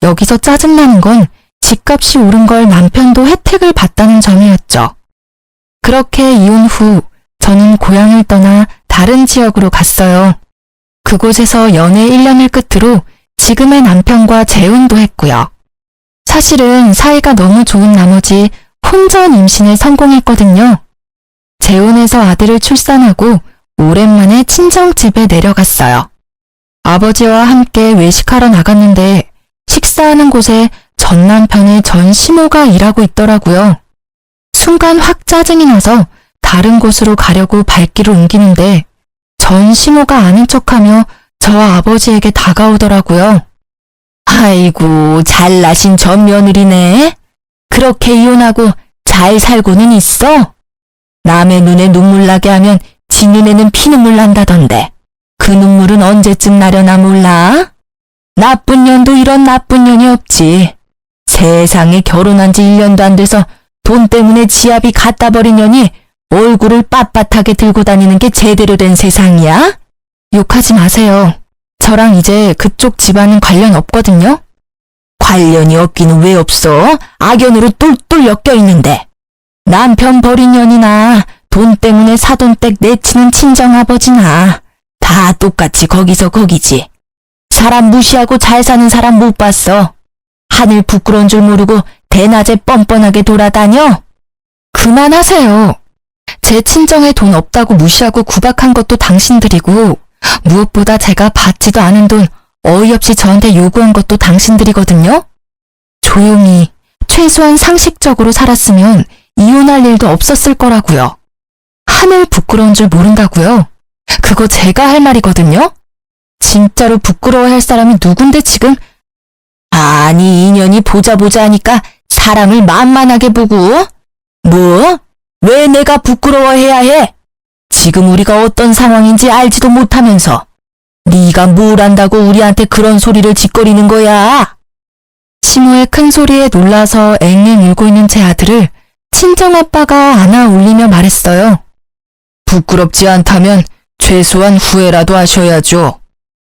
Speaker 1: 여기서 짜증나는 건 집값이 오른 걸 남편도 혜택을 받다는 점이었죠. 그렇게 이혼 후 저는 고향을 떠나 다른 지역으로 갔어요. 그곳에서 연애 1년을 끝으로 지금의 남편과 재혼도 했고요. 사실은 사이가 너무 좋은 나머지 혼전 임신에 성공했거든요. 재혼해서 아들을 출산하고 오랜만에 친정집에 내려갔어요. 아버지와 함께 외식하러 나갔는데 식사하는 곳에 전 남편의 전 시모가 일하고 있더라고요. 순간 확 짜증이 나서 다른 곳으로 가려고 발길을 옮기는데 전 시모가 아는 척하며 저와 아버지에게 다가오더라고요.
Speaker 2: 아이고, 잘나신 전 며느리네. 그렇게 이혼하고 잘 살고는 있어? 남의 눈에 눈물 나게 하면 지 눈에는 피눈물 난다던데. 그 눈물은 언제쯤 나려나 몰라? 나쁜 년도 이런 나쁜 년이 없지. 세상에 결혼한 지 1년도 안 돼서 돈 때문에 지압이 갖다 버린 년이 얼굴을 빳빳하게 들고 다니는 게 제대로 된 세상이야?
Speaker 1: 욕하지 마세요. 저랑 이제 그쪽 집안은 관련 없거든요.
Speaker 2: 관련이 없기는 왜 없어? 악연으로 똘똘 엮여 있는데. 남편 버린 년이나 돈 때문에 사돈댁 내치는 친정아버지나 다 똑같이 거기서 거기지. 사람 무시하고 잘 사는 사람 못 봤어. 하늘 부끄러운 줄 모르고 대낮에 뻔뻔하게 돌아다녀?
Speaker 1: 그만하세요. 제 친정에 돈 없다고 무시하고 구박한 것도 당신들이고 무엇보다 제가 받지도 않은 돈 어이없이 저한테 요구한 것도 당신들이거든요. 조용히 최소한 상식적으로 살았으면 이혼할 일도 없었을 거라고요. 하늘 부끄러운 줄 모른다고요. 그거 제가 할 말이거든요. 진짜로 부끄러워할 사람이 누군데 지금.
Speaker 2: 아니, 인연이 보자 하니까 사람을 만만하게 보고. 뭐? 왜 내가 부끄러워해야 해? 지금 우리가 어떤 상황인지 알지도 못하면서 네가 뭘 안다고 우리한테 그런 소리를 짓거리는 거야?
Speaker 1: 시모의 큰 소리에 놀라서 앵앵 울고 있는 제 아들을 친정아빠가 안아 올리며 말했어요.
Speaker 3: 부끄럽지 않다면 최소한 후회라도 하셔야죠.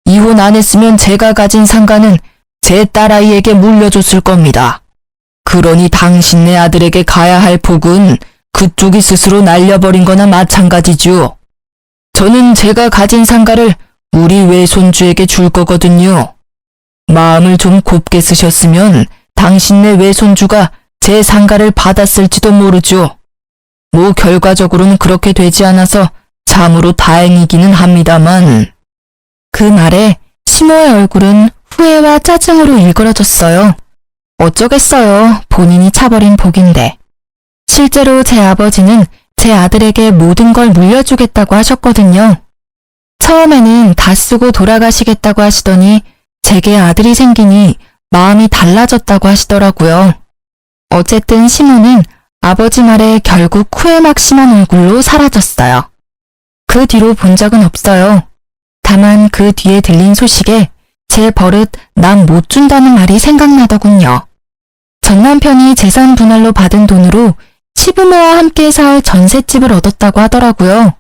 Speaker 3: 이혼 안 했으면 제가 가진 상가는 제 딸아이에게 물려줬을 겁니다. 그러니 당신네 아들에게 가야 할 복은 그쪽이 스스로 날려버린 거나 마찬가지죠. 저는 제가 가진 상가를 우리 외손주에게 줄 거거든요. 마음을 좀 곱게 쓰셨으면 당신네 외손주가 제 상가를 받았을지도 모르죠. 뭐 결과적으로는 그렇게 되지 않아서 참으로 다행이기는 합니다만.
Speaker 1: 그 말에 시모의 얼굴은 후회와 짜증으로 일그러졌어요. 어쩌겠어요. 본인이 차버린 복인데. 실제로 제 아버지는 제 아들에게 모든 걸 물려주겠다고 하셨거든요. 처음에는 다 쓰고 돌아가시겠다고 하시더니 제게 아들이 생기니 마음이 달라졌다고 하시더라고요. 어쨌든 시모는 아버지 말에 결국 후회막심한 얼굴로 사라졌어요. 그 뒤로 본 적은 없어요. 다만 그 뒤에 들린 소식에 제 버릇 남 못 준다는 말이 생각나더군요. 전 남편이 재산 분할로 받은 돈으로 시부모와 함께 살 전셋집을 얻었다고 하더라고요.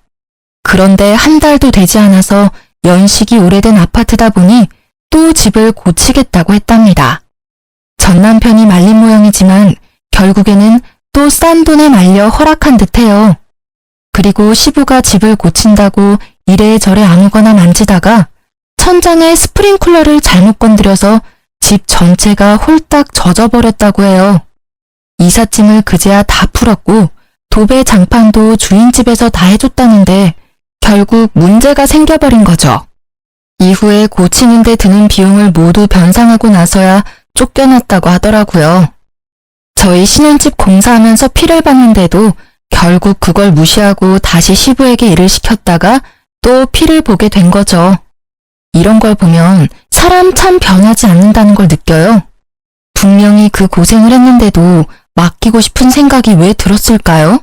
Speaker 1: 그런데 한 달도 되지 않아서 연식이 오래된 아파트다 보니 또 집을 고치겠다고 했답니다. 전 남편이 말린 모양이지만 결국에는 또 싼 돈에 말려 허락한 듯해요. 그리고 시부가 집을 고친다고 이래저래 아무거나 만지다가 천장에 스프링쿨러를 잘못 건드려서 집 전체가 홀딱 젖어버렸다고 해요. 이삿짐을 그제야 다 풀었고 도배 장판도 주인 집에서 다 해줬다는데 결국 문제가 생겨버린 거죠. 이후에 고치는 데 드는 비용을 모두 변상하고 나서야 쫓겨났다고 하더라고요. 저희 신혼집 공사하면서 피를 봤는데도 결국 그걸 무시하고 다시 시부에게 일을 시켰다가 또 피를 보게 된 거죠. 이런 걸 보면 사람 참 변하지 않는다는 걸 느껴요. 분명히 그 고생을 했는데도 맡기고 싶은 생각이 왜 들었을까요?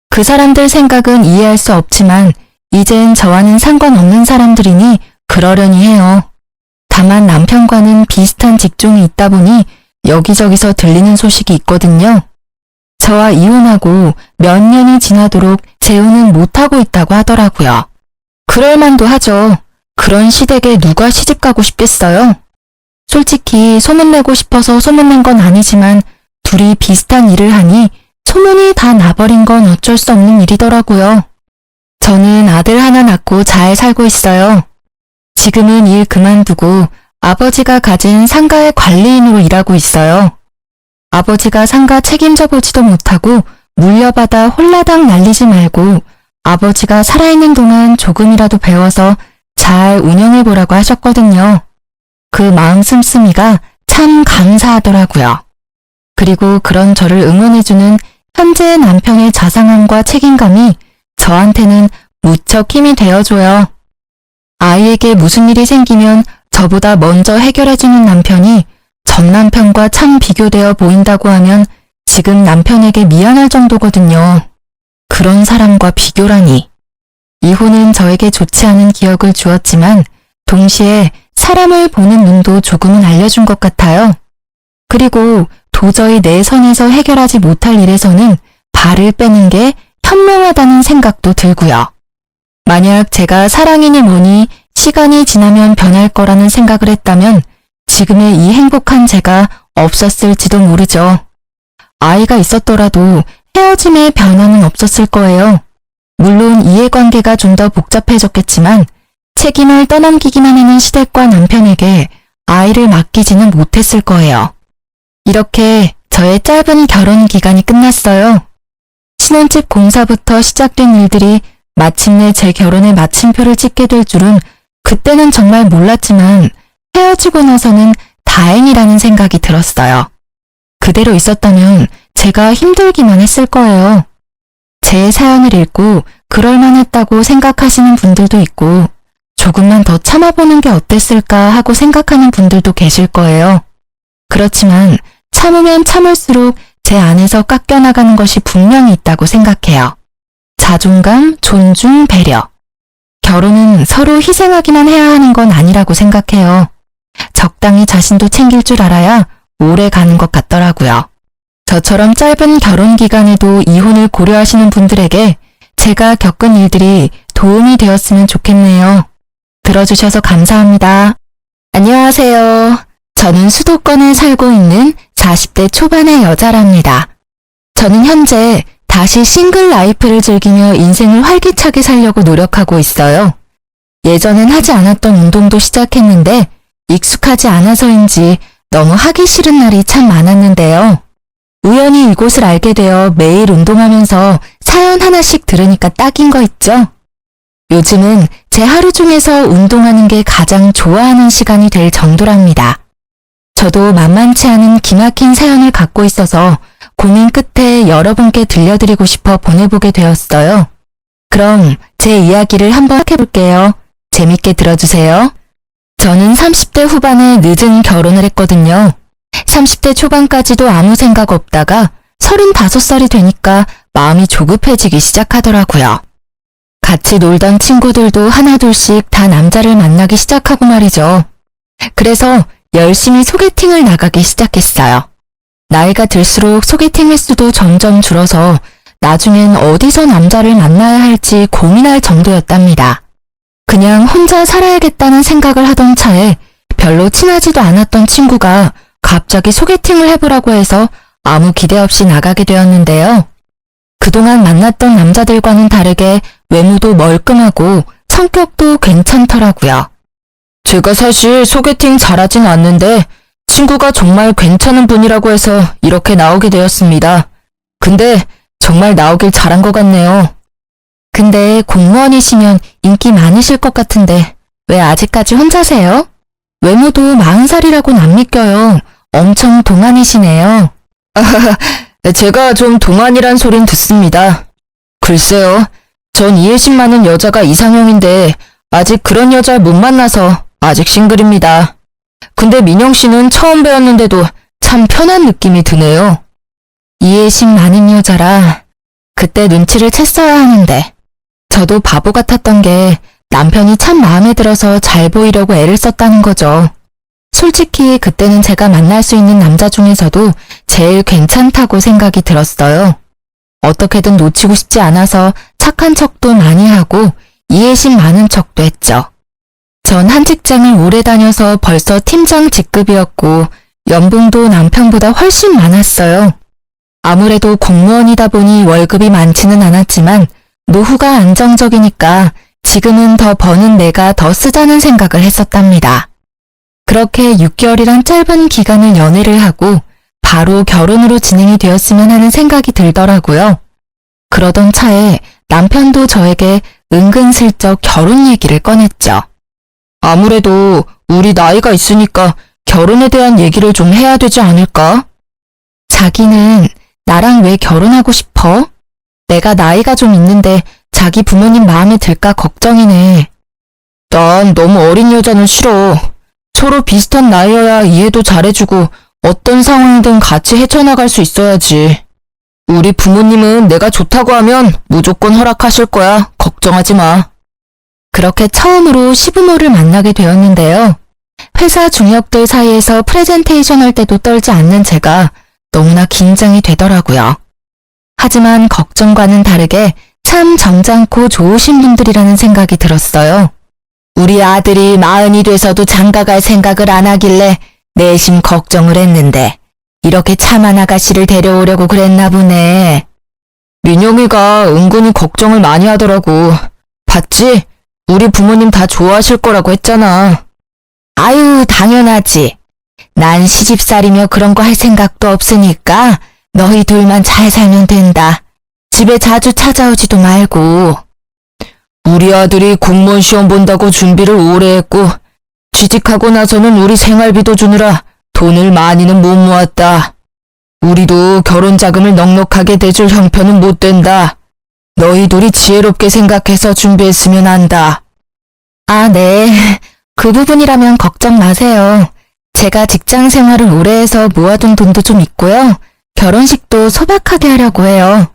Speaker 1: 그 사람들 생각은 이해할 수 없지만 이젠 저와는 상관없는 사람들이니 그러려니 해요. 다만 남편과는 비슷한 직종이 있다 보니 여기저기서 들리는 소식이 있거든요. 저와 이혼하고 몇 년이 지나도록 재혼은 못하고 있다고 하더라고요. 그럴만도 하죠. 그런 시댁에 누가 시집가고 싶겠어요? 솔직히 소문내고 싶어서 소문낸 건 아니지만 둘이 비슷한 일을 하니 소문이 다 나버린 건 어쩔 수 없는 일이더라고요. 저는 아들 하나 낳고 잘 살고 있어요. 지금은 일 그만두고 아버지가 가진 상가의 관리인으로 일하고 있어요. 아버지가 상가 책임져 보지도 못하고 물려받아 홀라당 날리지 말고 아버지가 살아있는 동안 조금이라도 배워서 잘 운영해보라고 하셨거든요. 그 마음 씀씀이가 참 감사하더라고요. 그리고 그런 저를 응원해주는 현재 남편의 자상함과 책임감이 저한테는 무척 힘이 되어줘요. 아이에게 무슨 일이 생기면 저보다 먼저 해결해주는 남편이 전 남편과 참 비교되어 보인다고 하면 지금 남편에게 미안할 정도거든요. 그런 사람과 비교라니. 이혼은 저에게 좋지 않은 기억을 주었지만 동시에 사람을 보는 눈도 조금은 알려준 것 같아요. 그리고 도저히 내 선에서 해결하지 못할 일에서는 발을 빼는 게 현명하다는 생각도 들고요. 만약 제가 사랑이니 뭐니 시간이 지나면 변할 거라는 생각을 했다면 지금의 이 행복한 제가 없었을지도 모르죠. 아이가 있었더라도 헤어짐의 변화는 없었을 거예요. 물론 이해관계가 좀 더 복잡해졌겠지만 책임을 떠넘기기만 하는 시댁과 남편에게 아이를 맡기지는 못했을 거예요. 이렇게 저의 짧은 결혼 기간이 끝났어요. 신혼집 공사부터 시작된 일들이 마침내 제 결혼의 마침표를 찍게 될 줄은 그때는 정말 몰랐지만 헤어지고 나서는 다행이라는 생각이 들었어요. 그대로 있었다면 제가 힘들기만 했을 거예요. 제 사연을 읽고 그럴만했다고 생각하시는 분들도 있고 조금만 더 참아보는 게 어땠을까 하고 생각하는 분들도 계실 거예요. 그렇지만 참으면 참을수록 제 안에서 깎여나가는 것이 분명히 있다고 생각해요. 자존감, 존중, 배려. 결혼은 서로 희생하기만 해야 하는 건 아니라고 생각해요. 적당히 자신도 챙길 줄 알아야 오래 가는 것 같더라고요. 저처럼 짧은 결혼 기간에도 이혼을 고려하시는 분들에게 제가 겪은 일들이 도움이 되었으면 좋겠네요. 들어주셔서 감사합니다. 안녕하세요. 저는 수도권에 살고 있는 40대 초반의 여자랍니다. 저는 현재 다시 싱글 라이프를 즐기며 인생을 활기차게 살려고 노력하고 있어요. 예전엔 하지 않았던 운동도 시작했는데 익숙하지 않아서인지 너무 하기 싫은 날이 참 많았는데요. 우연히 이곳을 알게 되어 매일 운동하면서 사연 하나씩 들으니까 딱인 거 있죠? 요즘은 제 하루 중에서 운동하는 게 가장 좋아하는 시간이 될 정도랍니다. 저도 만만치 않은 기막힌 사연을 갖고 있어서 고민 끝에 여러분께 들려드리고 싶어 보내보게 되었어요. 그럼 제 이야기를 한번 해볼게요. 재밌게 들어주세요. 저는 30대 후반에 늦은 결혼을 했거든요. 30대 초반까지도 아무 생각 없다가 35살이 되니까 마음이 조급해지기 시작하더라고요. 같이 놀던 친구들도 하나둘씩 다 남자를 만나기 시작하고 말이죠. 그래서 열심히 소개팅을 나가기 시작했어요. 나이가 들수록 소개팅 횟수도 점점 줄어서 나중엔 어디서 남자를 만나야 할지 고민할 정도였답니다. 그냥 혼자 살아야겠다는 생각을 하던 차에 별로 친하지도 않았던 친구가 갑자기 소개팅을 해보라고 해서 아무 기대 없이 나가게 되었는데요. 그동안 만났던 남자들과는 다르게 외모도 멀끔하고 성격도 괜찮더라고요. 제가 사실 소개팅 잘하진 않는데 친구가 정말 괜찮은 분이라고 해서 이렇게 나오게 되었습니다. 근데 정말 나오길 잘한 것 같네요. 근데 공무원이시면 인기 많으실 것 같은데 왜 아직까지 혼자세요? 외모도 40살이라고는 안 믿겨요. 엄청 동안이시네요. 제가 좀 동안이란 소린 듣습니다. 글쎄요. 전 이해심 많은 여자가 이상형인데 아직 그런 여자를 못 만나서 아직 싱글입니다. 근데 민영 씨는 처음 뵈었는데도 참 편한 느낌이 드네요. 이해심 많은 여자라 그때 눈치를 챘어야 하는데 저도 바보 같았던 게 남편이 참 마음에 들어서 잘 보이려고 애를 썼다는 거죠. 솔직히 그때는 제가 만날 수 있는 남자 중에서도 제일 괜찮다고 생각이 들었어요. 어떻게든 놓치고 싶지 않아서 착한 척도 많이 하고 이해심 많은 척도 했죠. 전 한 직장을 오래 다녀서 벌써 팀장 직급이었고 연봉도 남편보다 훨씬 많았어요. 아무래도 공무원이다 보니 월급이 많지는 않았지만 노후가 안정적이니까 지금은 더 버는 내가 더 쓰자는 생각을 했었답니다. 그렇게 6개월이란 짧은 기간을 연애를 하고 바로 결혼으로 진행이 되었으면 하는 생각이 들더라고요. 그러던 차에 남편도 저에게 은근슬쩍 결혼 얘기를 꺼냈죠. 아무래도 우리 나이가 있으니까 결혼에 대한 얘기를 좀 해야 되지 않을까? 자기는 나랑 왜 결혼하고 싶어? 내가 나이가 좀 있는데 자기 부모님 마음에 들까 걱정이네. 난 너무 어린 여자는 싫어. 서로 비슷한 나이여야 이해도 잘해주고 어떤 상황이든 같이 헤쳐나갈 수 있어야지. 우리 부모님은 내가 좋다고 하면 무조건 허락하실 거야. 걱정하지 마. 그렇게 처음으로 시부모를 만나게 되었는데요. 회사 중역들 사이에서 프레젠테이션 할 때도 떨지 않는 제가 너무나 긴장이 되더라고요. 하지만 걱정과는 다르게 참 점잖고 좋으신 분들이라는 생각이 들었어요. 우리 아들이 40이 돼서도 장가갈 생각을 안 하길래 내심 걱정을 했는데 이렇게 참한 아가씨를 데려오려고 그랬나 보네. 민영이가 은근히 걱정을 많이 하더라고. 봤지? 우리 부모님 다 좋아하실 거라고 했잖아. 아유, 당연하지. 난 시집살이며 그런 거 할 생각도 없으니까 너희 둘만 잘 살면 된다. 집에 자주 찾아오지도 말고. 우리 아들이 공무원 시험 본다고 준비를 오래 했고 취직하고 나서는 우리 생활비도 주느라 돈을 많이는 못 모았다. 우리도 결혼 자금을 넉넉하게 대줄 형편은 못 된다. 너희 둘이 지혜롭게 생각해서 준비했으면 한다. 아, 네. 그 부분이라면 걱정 마세요. 제가 직장 생활을 오래 해서 모아둔 돈도 좀 있고요. 결혼식도 소박하게 하려고 해요.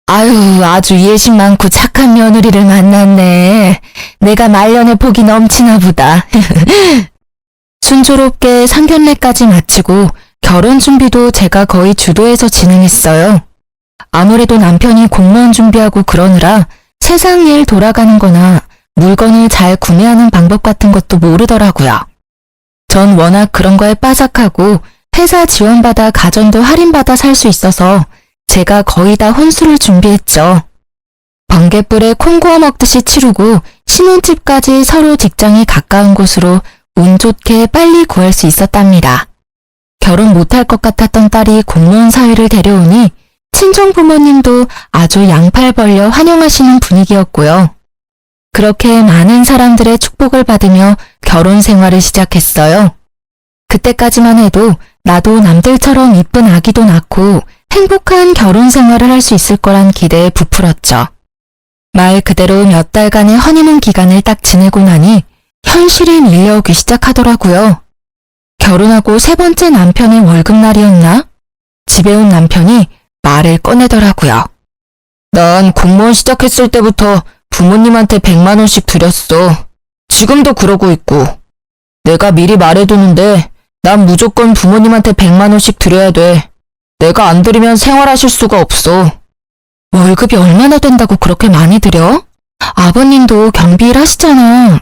Speaker 1: 아유, 아주 예심 많고 착한 며느리를 만났네. 내가 말년에 복이 넘치나 보다. 순조롭게 상견례까지 마치고 결혼 준비도 제가 거의 주도해서 진행했어요. 아무래도 남편이 공무원 준비하고 그러느라 세상 일 돌아가는 거나 물건을 잘 구매하는 방법 같은 것도 모르더라고요. 전 워낙 그런 거에 빠삭하고 회사 지원받아 가전도 할인받아 살 수 있어서 제가 거의 다 혼수를 준비했죠. 번갯불에 콩 구워 먹듯이 치르고 신혼집까지 서로 직장이 가까운 곳으로 운 좋게 빨리 구할 수 있었답니다. 결혼 못할 것 같았던 딸이 공무원 사위를 데려오니 친정 부모님도 아주 양팔 벌려 환영하시는 분위기였고요. 그렇게 많은 사람들의 축복을 받으며 결혼 생활을 시작했어요. 그때까지만 해도 나도 남들처럼 이쁜 아기도 낳고 행복한 결혼 생활을 할 수 있을 거란 기대에 부풀었죠. 말 그대로 몇 달간의 허니문 기간을 딱 지내고 나니 현실이 밀려오기 시작하더라고요. 결혼하고 3번째 남편의 월급날이었나? 집에 온 남편이 말을 꺼내더라고요. 난 공무원 시작했을 때부터 부모님한테 100만 원씩 드렸어. 지금도 그러고 있고. 내가 미리 말해두는데 난 무조건 부모님한테 100만 원씩 드려야 돼. 내가 안 드리면 생활하실 수가 없어. 월급이 얼마나 된다고 그렇게 많이 드려? 아버님도 경비 일 하시잖아.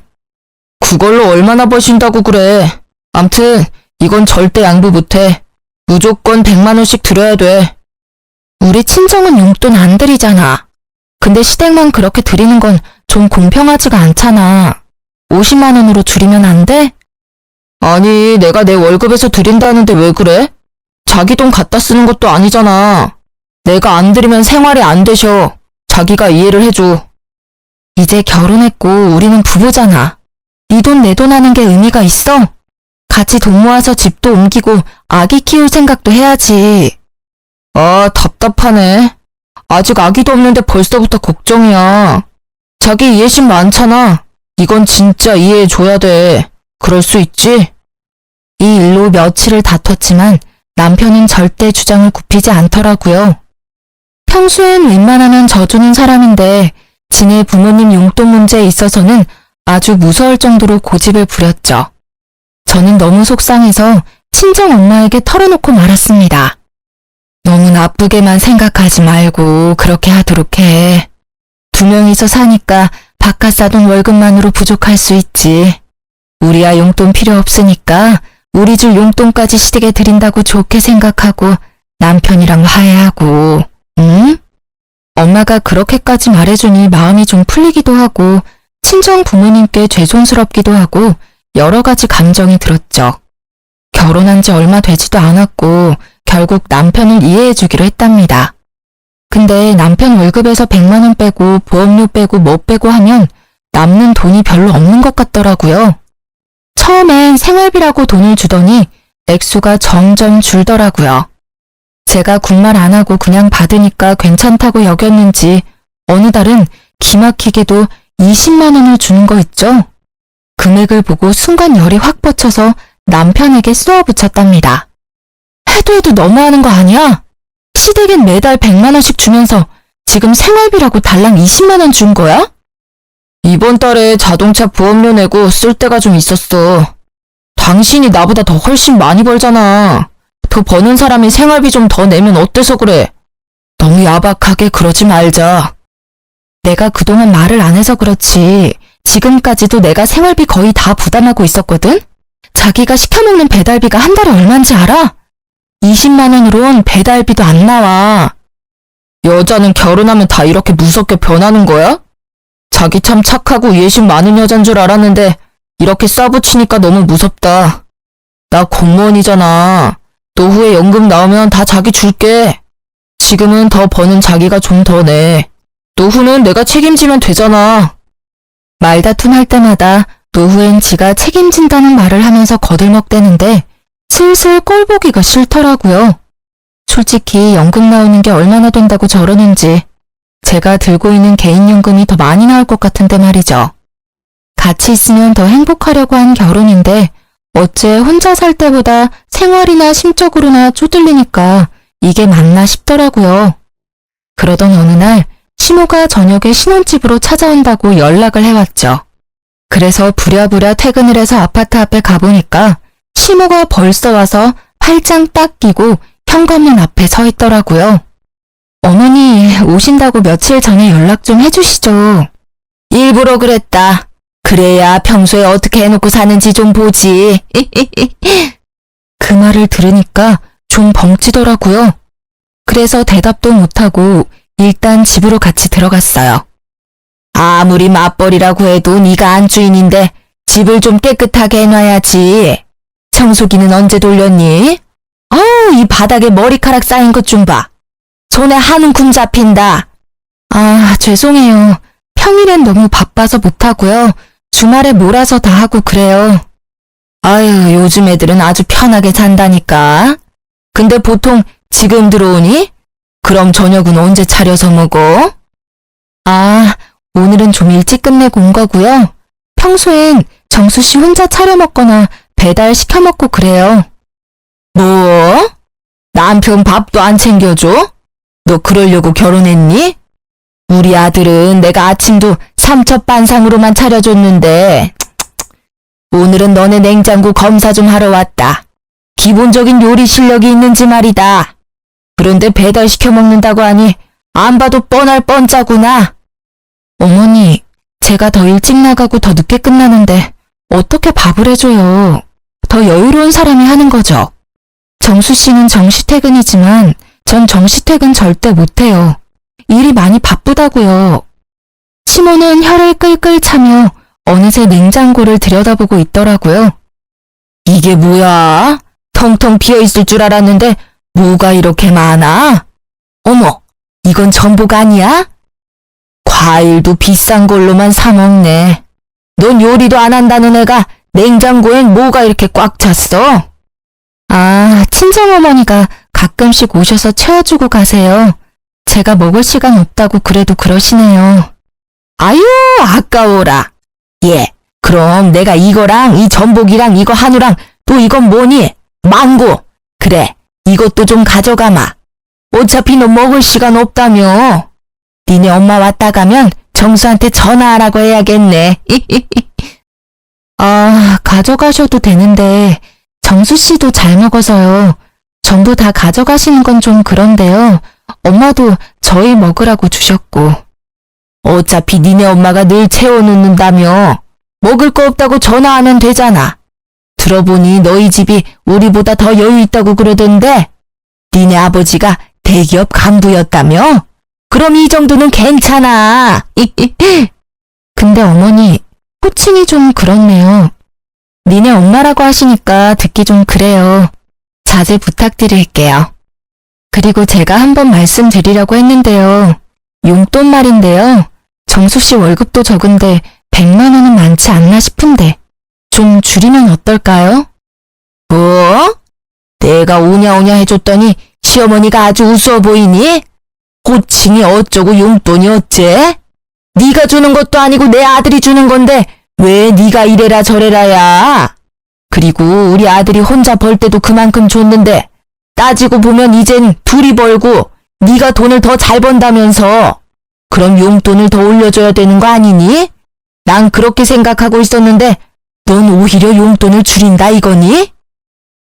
Speaker 1: 그걸로 얼마나 버신다고 그래. 암튼
Speaker 3: 이건 절대 양보 못해. 무조건 100만 원씩 드려야 돼.
Speaker 1: 우리 친정은 용돈 안 드리잖아. 근데 시댁만 그렇게 드리는 건 좀 공평하지가 않잖아. 50만 원으로 줄이면 안 돼?
Speaker 3: 아니, 내가 내 월급에서 드린다는데 왜 그래? 자기 돈 갖다 쓰는 것도 아니잖아. 내가 안 드리면 생활이 안 되셔. 자기가 이해를 해줘.
Speaker 1: 이제 결혼했고 우리는 부부잖아. 네 돈 내 돈 하는 게 의미가 있어? 같이 돈 모아서 집도 옮기고 아기 키울 생각도 해야지.
Speaker 3: 아, 답답하네. 아직 아기도 없는데 벌써부터 걱정이야. 자기 이해심 많잖아. 이건 진짜 이해해줘야 돼. 그럴 수 있지?
Speaker 1: 이 일로 며칠을 다퉜지만 남편은 절대 주장을 굽히지 않더라고요. 평소엔 웬만하면 져주는 사람인데 지네 부모님 용돈 문제에 있어서는 아주 무서울 정도로 고집을 부렸죠. 저는 너무 속상해서 친정 엄마에게 털어놓고 말았습니다. 너무 나쁘게만 생각하지 말고 그렇게 하도록 해. 2명이서 사니까 바깥 사돈 월급만으로 부족할 수 있지. 우리야 용돈 필요 없으니까 우리 줄 용돈까지 시댁에 드린다고 좋게 생각하고 남편이랑 화해하고, 응? 엄마가 그렇게까지 말해주니 마음이 좀 풀리기도 하고 친정 부모님께 죄송스럽기도 하고 여러 가지 감정이 들었죠. 결혼한 지 얼마 되지도 않았고 결국 남편을 이해해주기로 했답니다. 근데 남편 월급에서 100만 원 빼고 보험료 빼고 뭐 빼고 하면 남는 돈이 별로 없는 것 같더라고요. 처음엔 생활비라고 돈을 주더니 액수가 점점 줄더라고요. 제가 군말 안 하고 그냥 받으니까 괜찮다고 여겼는지 어느 달은 기막히게도 20만 원을 주는 거 있죠? 금액을 보고 순간 열이 확 뻗쳐서 남편에게 쏘아붙였답니다. 해도 너무하는 거 아니야? 시댁엔 매달 100만 원씩 주면서 지금 생활비라고 달랑 20만 원 준 거야?
Speaker 3: 이번 달에 자동차 보험료 내고 쓸 데가 좀 있었어. 당신이 나보다 더 훨씬 많이 벌잖아. 더 버는 사람이 생활비 좀 더 내면 어때서 그래? 너무 야박하게 그러지 말자.
Speaker 1: 내가 그동안 말을 안 해서 그렇지 지금까지도 내가 생활비 거의 다 부담하고 있었거든? 자기가 시켜먹는 배달비가 한 달에 얼마인지 알아? 20만 원으론 배달비도 안 나와.
Speaker 3: 여자는 결혼하면 다 이렇게 무섭게 변하는 거야? 자기 참 착하고 이해심 많은 여잔 줄 알았는데 이렇게 싸붙이니까 너무 무섭다. 나 공무원이잖아. 노후에 연금 나오면 다 자기 줄게. 지금은 더 버는 자기가 좀 더 내. 노후는 내가 책임지면 되잖아.
Speaker 1: 말다툼할 때마다 노후엔 지가 책임진다는 말을 하면서 거들먹대는데 슬슬 꼴보기가 싫더라고요. 솔직히 연금 나오는 게 얼마나 된다고 저러는지 제가 들고 있는 개인연금이 더 많이 나올 것 같은데 말이죠. 같이 있으면 더 행복하려고 한 결혼인데 어째 혼자 살 때보다 생활이나 심적으로나 쪼들리니까 이게 맞나 싶더라고요. 그러던 어느 날 시모가 저녁에 신혼집으로 찾아온다고 연락을 해왔죠. 그래서 부랴부랴 퇴근을 해서 아파트 앞에 가보니까 시모가 벌써 와서 팔짱 딱 끼고 현관문 앞에 서 있더라고요. 어머니 오신다고 며칠 전에 연락 좀 해주시죠.
Speaker 2: 일부러 그랬다. 그래야 평소에 어떻게 해놓고 사는지 좀 보지.
Speaker 1: 그 말을 들으니까 좀 벙찌더라고요. 그래서 대답도 못하고 일단 집으로 같이 들어갔어요.
Speaker 2: 아무리 맞벌이라고 해도 네가 안주인인데 집을 좀 깨끗하게 해놔야지. 청소기는 언제 돌렸니? 아우, 이 바닥에 머리카락 쌓인 것 좀 봐. 손에 한 움큼 잡힌다.
Speaker 1: 아, 죄송해요. 평일엔 너무 바빠서 못하고요. 주말에 몰아서 다 하고 그래요.
Speaker 2: 아유, 요즘 애들은 아주 편하게 산다니까. 근데 보통 지금 들어오니? 그럼 저녁은 언제 차려서 먹어?
Speaker 1: 아, 오늘은 좀 일찍 끝내고 온 거고요. 평소엔 정수 씨 혼자 차려 먹거나 배달 시켜 먹고 그래요.
Speaker 2: 뭐? 남편 밥도 안 챙겨줘? 너 그러려고 결혼했니? 우리 아들은 내가 아침도 삼첩반상으로만 차려줬는데 오늘은 너네 냉장고 검사 좀 하러 왔다. 기본적인 요리 실력이 있는지 말이다. 그런데 배달 시켜 먹는다고 하니 안 봐도 뻔할 뻔짜구나.
Speaker 1: 어머니, 제가 더 일찍 나가고 더 늦게 끝나는데 어떻게 밥을 해줘요. 더 여유로운 사람이 하는 거죠. 정수 씨는 정시퇴근이지만 전 정시퇴근 절대 못해요. 일이 많이 바쁘다고요. 시모는 혀를 끌끌 차며 어느새 냉장고를 들여다보고 있더라고요. 이게 뭐야? 텅텅 비어있을 줄 알았는데 뭐가 이렇게 많아? 어머, 이건 전복 아니야? 과일도 비싼 걸로만 사 먹네. 넌 요리도 안 한다는 애가 냉장고엔 뭐가 이렇게 꽉 찼어? 아, 친정어머니가 가끔씩 오셔서 채워주고 가세요. 제가 먹을 시간 없다고 그래도 그러시네요. 아유, 아까워라. 예, 그럼 내가 이거랑 이 전복이랑 이거 한우랑 또 이건 뭐니? 망고. 그래, 이것도 좀 가져가마. 어차피 너 먹을 시간 없다며. 니네 엄마 왔다 가면 정수한테 전화하라고 해야겠네. 아, 가져가셔도 되는데 정수 씨도 잘 먹어서요. 전부 다 가져가시는 건 좀 그런데요. 엄마도 저희 먹으라고 주셨고. 어차피 니네 엄마가 늘 채워놓는다며. 먹을 거 없다고 전화하면 되잖아. 들어보니 너희 집이 우리보다 더 여유 있다고 그러던데. 니네 아버지가 대기업 간부였다며? 그럼 이 정도는 괜찮아. 근데 어머니, 호칭이 좀 그렇네요. 니네 엄마라고 하시니까 듣기 좀 그래요. 자제 부탁드릴게요. 그리고 제가 한번 말씀드리려고 했는데요. 용돈 말인데요. 정수 씨 월급도 적은데 100만 원은 많지 않나 싶은데 좀 줄이면 어떨까요? 뭐? 내가 오냐오냐 해줬더니 시어머니가 아주 우스워 보이니? 호칭이 어쩌고 용돈이 어째? 네가 주는 것도 아니고 내 아들이 주는 건데 왜 네가 이래라 저래라야? 그리고 우리 아들이 혼자 벌 때도 그만큼 줬는데 따지고 보면 이젠 둘이 벌고 네가 돈을 더 잘 번다면서 그럼 용돈을 더 올려줘야 되는 거 아니니? 난 그렇게 생각하고 있었는데 넌 오히려 용돈을 줄인다 이거니?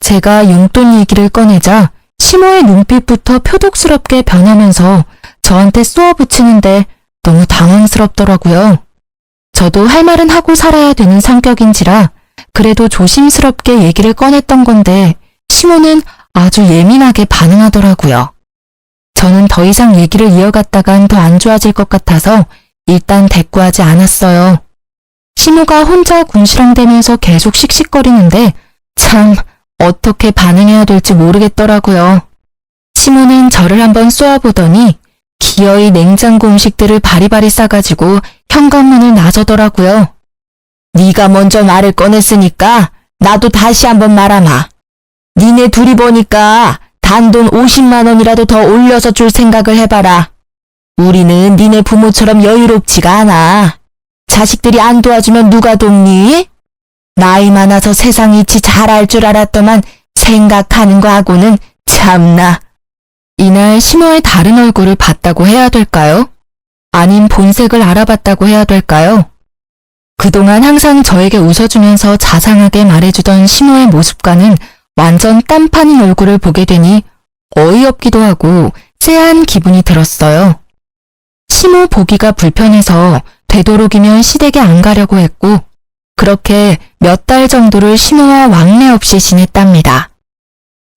Speaker 1: 제가 용돈 얘기를 꺼내자 시모의 눈빛부터 표독스럽게 변하면서 저한테 쏘아붙이는데 너무 당황스럽더라고요. 저도 할 말은 하고 살아야 되는 성격인지라 그래도 조심스럽게 얘기를 꺼냈던 건데 시모는 아주 예민하게 반응하더라고요. 저는 더 이상 얘기를 이어갔다간 더 안 좋아질 것 같아서 일단 대꾸하지 않았어요. 시모가 혼자 궁시렁대면서 계속 씩씩거리는데 참 어떻게 반응해야 될지 모르겠더라고요. 시모는 저를 한번 쏘아보더니 기어이 냉장고 음식들을 바리바리 싸가지고 현관문을 나서더라고요. 네가 먼저 말을 꺼냈으니까 나도 다시 한번 말하마. 니네 둘이 보니까 단돈 50만 원이라도 더 올려서 줄 생각을 해봐라. 우리는 니네 부모처럼 여유롭지가 않아. 자식들이 안 도와주면 누가 돕니? 나이 많아서 세상 이치 잘 알 줄 알았더만 생각하는 거하고는 참나. 이날 시모의 다른 얼굴을 봤다고 해야 될까요? 아님 본색을 알아봤다고 해야 될까요? 그동안 항상 저에게 웃어주면서 자상하게 말해주던 시모의 모습과는 완전 딴판인 얼굴을 보게 되니 어이없기도 하고 쎄한 기분이 들었어요. 시모 보기가 불편해서 되도록이면 시댁에 안 가려고 했고 그렇게 몇 달 정도를 시모와 왕래 없이 지냈답니다.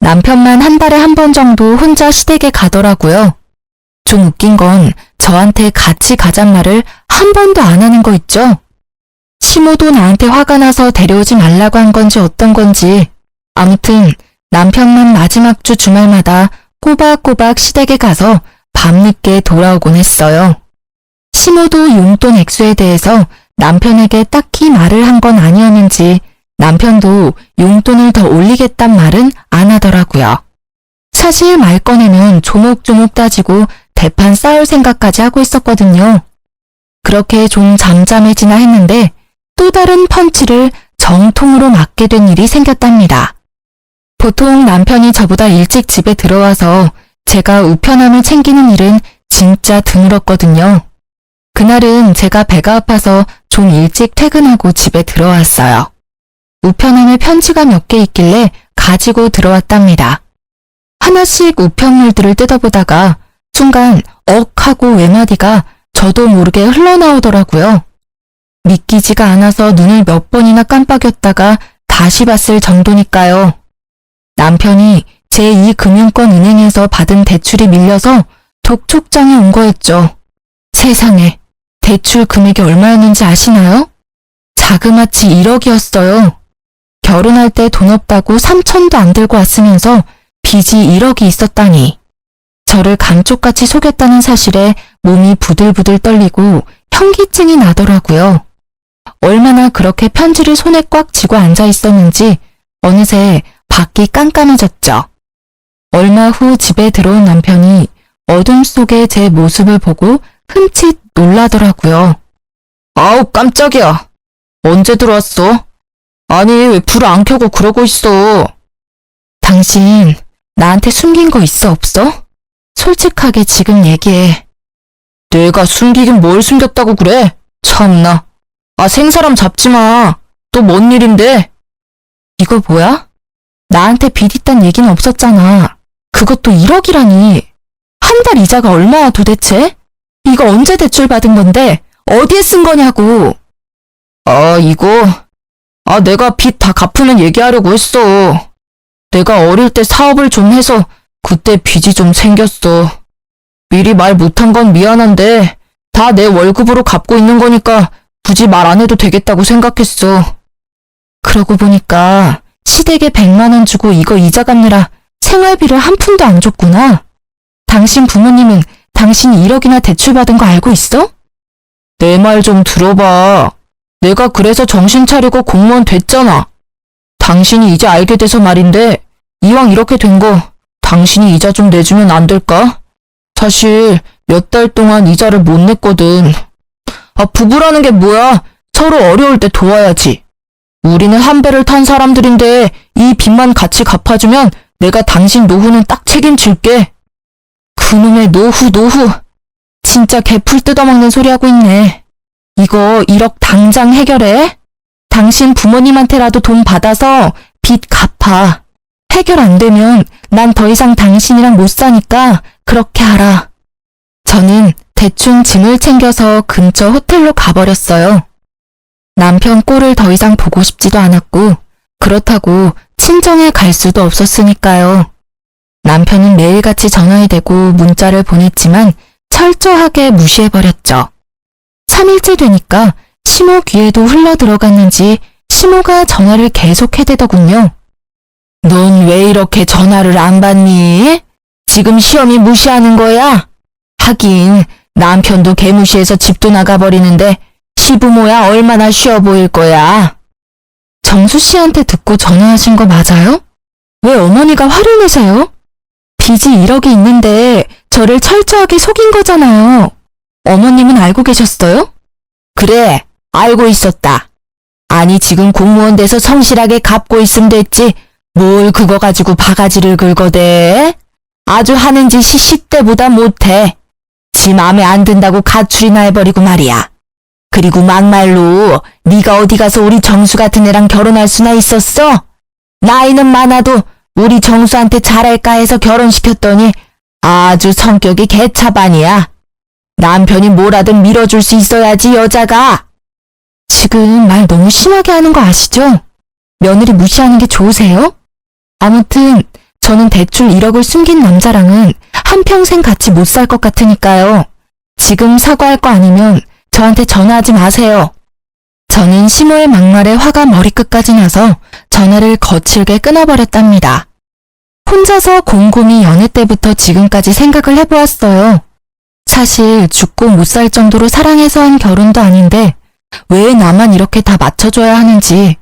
Speaker 1: 남편만 한 달에 한 번 정도 혼자 시댁에 가더라고요. 좀 웃긴 건 저한테 같이 가잔 말을 한 번도 안 하는 거 있죠? 시모도 나한테 화가 나서 데려오지 말라고 한 건지 어떤 건지 아무튼 남편만 마지막 주 주말마다 꼬박꼬박 시댁에 가서 밤늦게 돌아오곤 했어요. 시모도 용돈 액수에 대해서 남편에게 딱히 말을 한 건 아니었는지 남편도 용돈을 더 올리겠단 말은 안 하더라고요. 사실 말 꺼내면 조목조목 따지고 대판 쌓을 생각까지 하고 있었거든요. 그렇게 좀 잠잠해지나 했는데 또 다른 펀치를 정통으로 맞게 된 일이 생겼답니다. 보통 남편이 저보다 일찍 집에 들어와서 제가 우편함을 챙기는 일은 진짜 드물었거든요. 그날은 제가 배가 아파서 좀 일찍 퇴근하고 집에 들어왔어요. 우편함에 편지가 몇 개 있길래 가지고 들어왔답니다. 하나씩 우편물들을 뜯어보다가 순간 억 하고 외마디가 저도 모르게 흘러나오더라고요. 믿기지가 않아서 눈을 몇 번이나 깜빡였다가 다시 봤을 정도니까요. 남편이 제2금융권 은행에서 받은 대출이 밀려서 독촉장에 온 거였죠. 세상에, 대출 금액이 얼마였는지 아시나요? 자그마치 1억이었어요. 결혼할 때 돈 없다고 3천도 안 들고 왔으면서 빚이 1억이 있었다니. 저를 감쪽같이 속였다는 사실에 몸이 부들부들 떨리고 현기증이 나더라고요. 얼마나 그렇게 편지를 손에 꽉 쥐고 앉아 있었는지 어느새 밖이 깜깜해졌죠. 얼마 후 집에 들어온 남편이 어둠 속의 제 모습을 보고 흠칫 놀라더라고요. 아우, 깜짝이야. 언제 들어왔어? 아니, 왜 불을 안 켜고 그러고 있어? 당신 나한테 숨긴 거 있어, 없어? 솔직하게 지금 얘기해. 내가 숨기긴 뭘 숨겼다고 그래? 참나. 아, 생사람 잡지 마. 또 뭔 일인데? 이거 뭐야? 나한테 빚 있단 얘기는 없었잖아. 그것도 1억이라니. 한 달 이자가 얼마야 도대체? 이거 언제 대출 받은 건데? 어디에 쓴 거냐고. 아, 이거. 내가 빚 다 갚으면 얘기하려고 했어. 내가 어릴 때 사업을 좀 해서 그때 빚이 좀 생겼어. 미리 말 못한 건 미안한데 다 내 월급으로 갚고 있는 거니까 굳이 말 안 해도 되겠다고 생각했어. 그러고 보니까 시댁에 100만 원 주고 이거 이자 갚느라 생활비를 한 푼도 안 줬구나. 당신 부모님은 당신이 1억이나 대출받은 거 알고 있어? 내 말 좀 들어봐. 내가 그래서 정신 차리고 공무원 됐잖아. 당신이 이제 알게 돼서 말인데 이왕 이렇게 된 거 당신이 이자 좀 내주면 안 될까? 사실 몇 달 동안 이자를 못 냈거든. 부부라는 게 뭐야? 서로 어려울 때 도와야지. 우리는 한 배를 탄 사람들인데 이 빚만 같이 갚아주면 내가 당신 노후는 딱 책임질게. 그놈의 노후. 진짜 개풀 뜯어먹는 소리 하고 있네. 이거 1억 당장 해결해. 당신 부모님한테라도 돈 받아서 빚 갚아. 해결 안 되면 난 더 이상 당신이랑 못 사니까 그렇게 하라. 저는 대충 짐을 챙겨서 근처 호텔로 가버렸어요. 남편 꼴을 더 이상 보고 싶지도 않았고 그렇다고 친정에 갈 수도 없었으니까요. 남편은 매일같이 전화에 대고 문자를 보냈지만 철저하게 무시해버렸죠. 3일째 되니까 시모 귀에도 흘러들어갔는지 시모가 전화를 계속 해대더군요. 넌 왜 이렇게 전화를 안 받니? 지금 시험이 무시하는 거야? 하긴 남편도 개무시해서 집도 나가버리는데 시부모야 얼마나 쉬워 보일 거야. 정수 씨한테 듣고 전화하신 거 맞아요? 왜 어머니가 화를 내세요? 빚이 1억이 있는데 저를 철저하게 속인 거잖아요. 어머님은 알고 계셨어요? 그래, 알고 있었다. 아니 지금 공무원 돼서 성실하게 갚고 있으면 됐지. 뭘 그거 가지고 바가지를 긁어대? 아주 하는 짓이 시때보다 못해. 지 맘에 안 든다고 가출이나 해버리고 말이야. 그리고 막말로 네가 어디 가서 우리 정수 같은 애랑 결혼할 수나 있었어? 나이는 많아도 우리 정수한테 잘할까 해서 결혼시켰더니 아주 성격이 개차반이야. 남편이 뭐라든 밀어줄 수 있어야지 여자가. 지금 말 너무 심하게 하는 거 아시죠? 며느리 무시하는 게 좋으세요? 아무튼 저는 대출 1억을 숨긴 남자랑은 한평생 같이 못 살 것 같으니까요. 지금 사과할 거 아니면 저한테 전화하지 마세요. 저는 시모의 막말에 화가 머리끝까지 나서 전화를 거칠게 끊어버렸답니다. 혼자서 곰곰이 연애 때부터 지금까지 생각을 해보았어요. 사실 죽고 못 살 정도로 사랑해서 한 결혼도 아닌데 왜 나만 이렇게 다 맞춰줘야 하는지,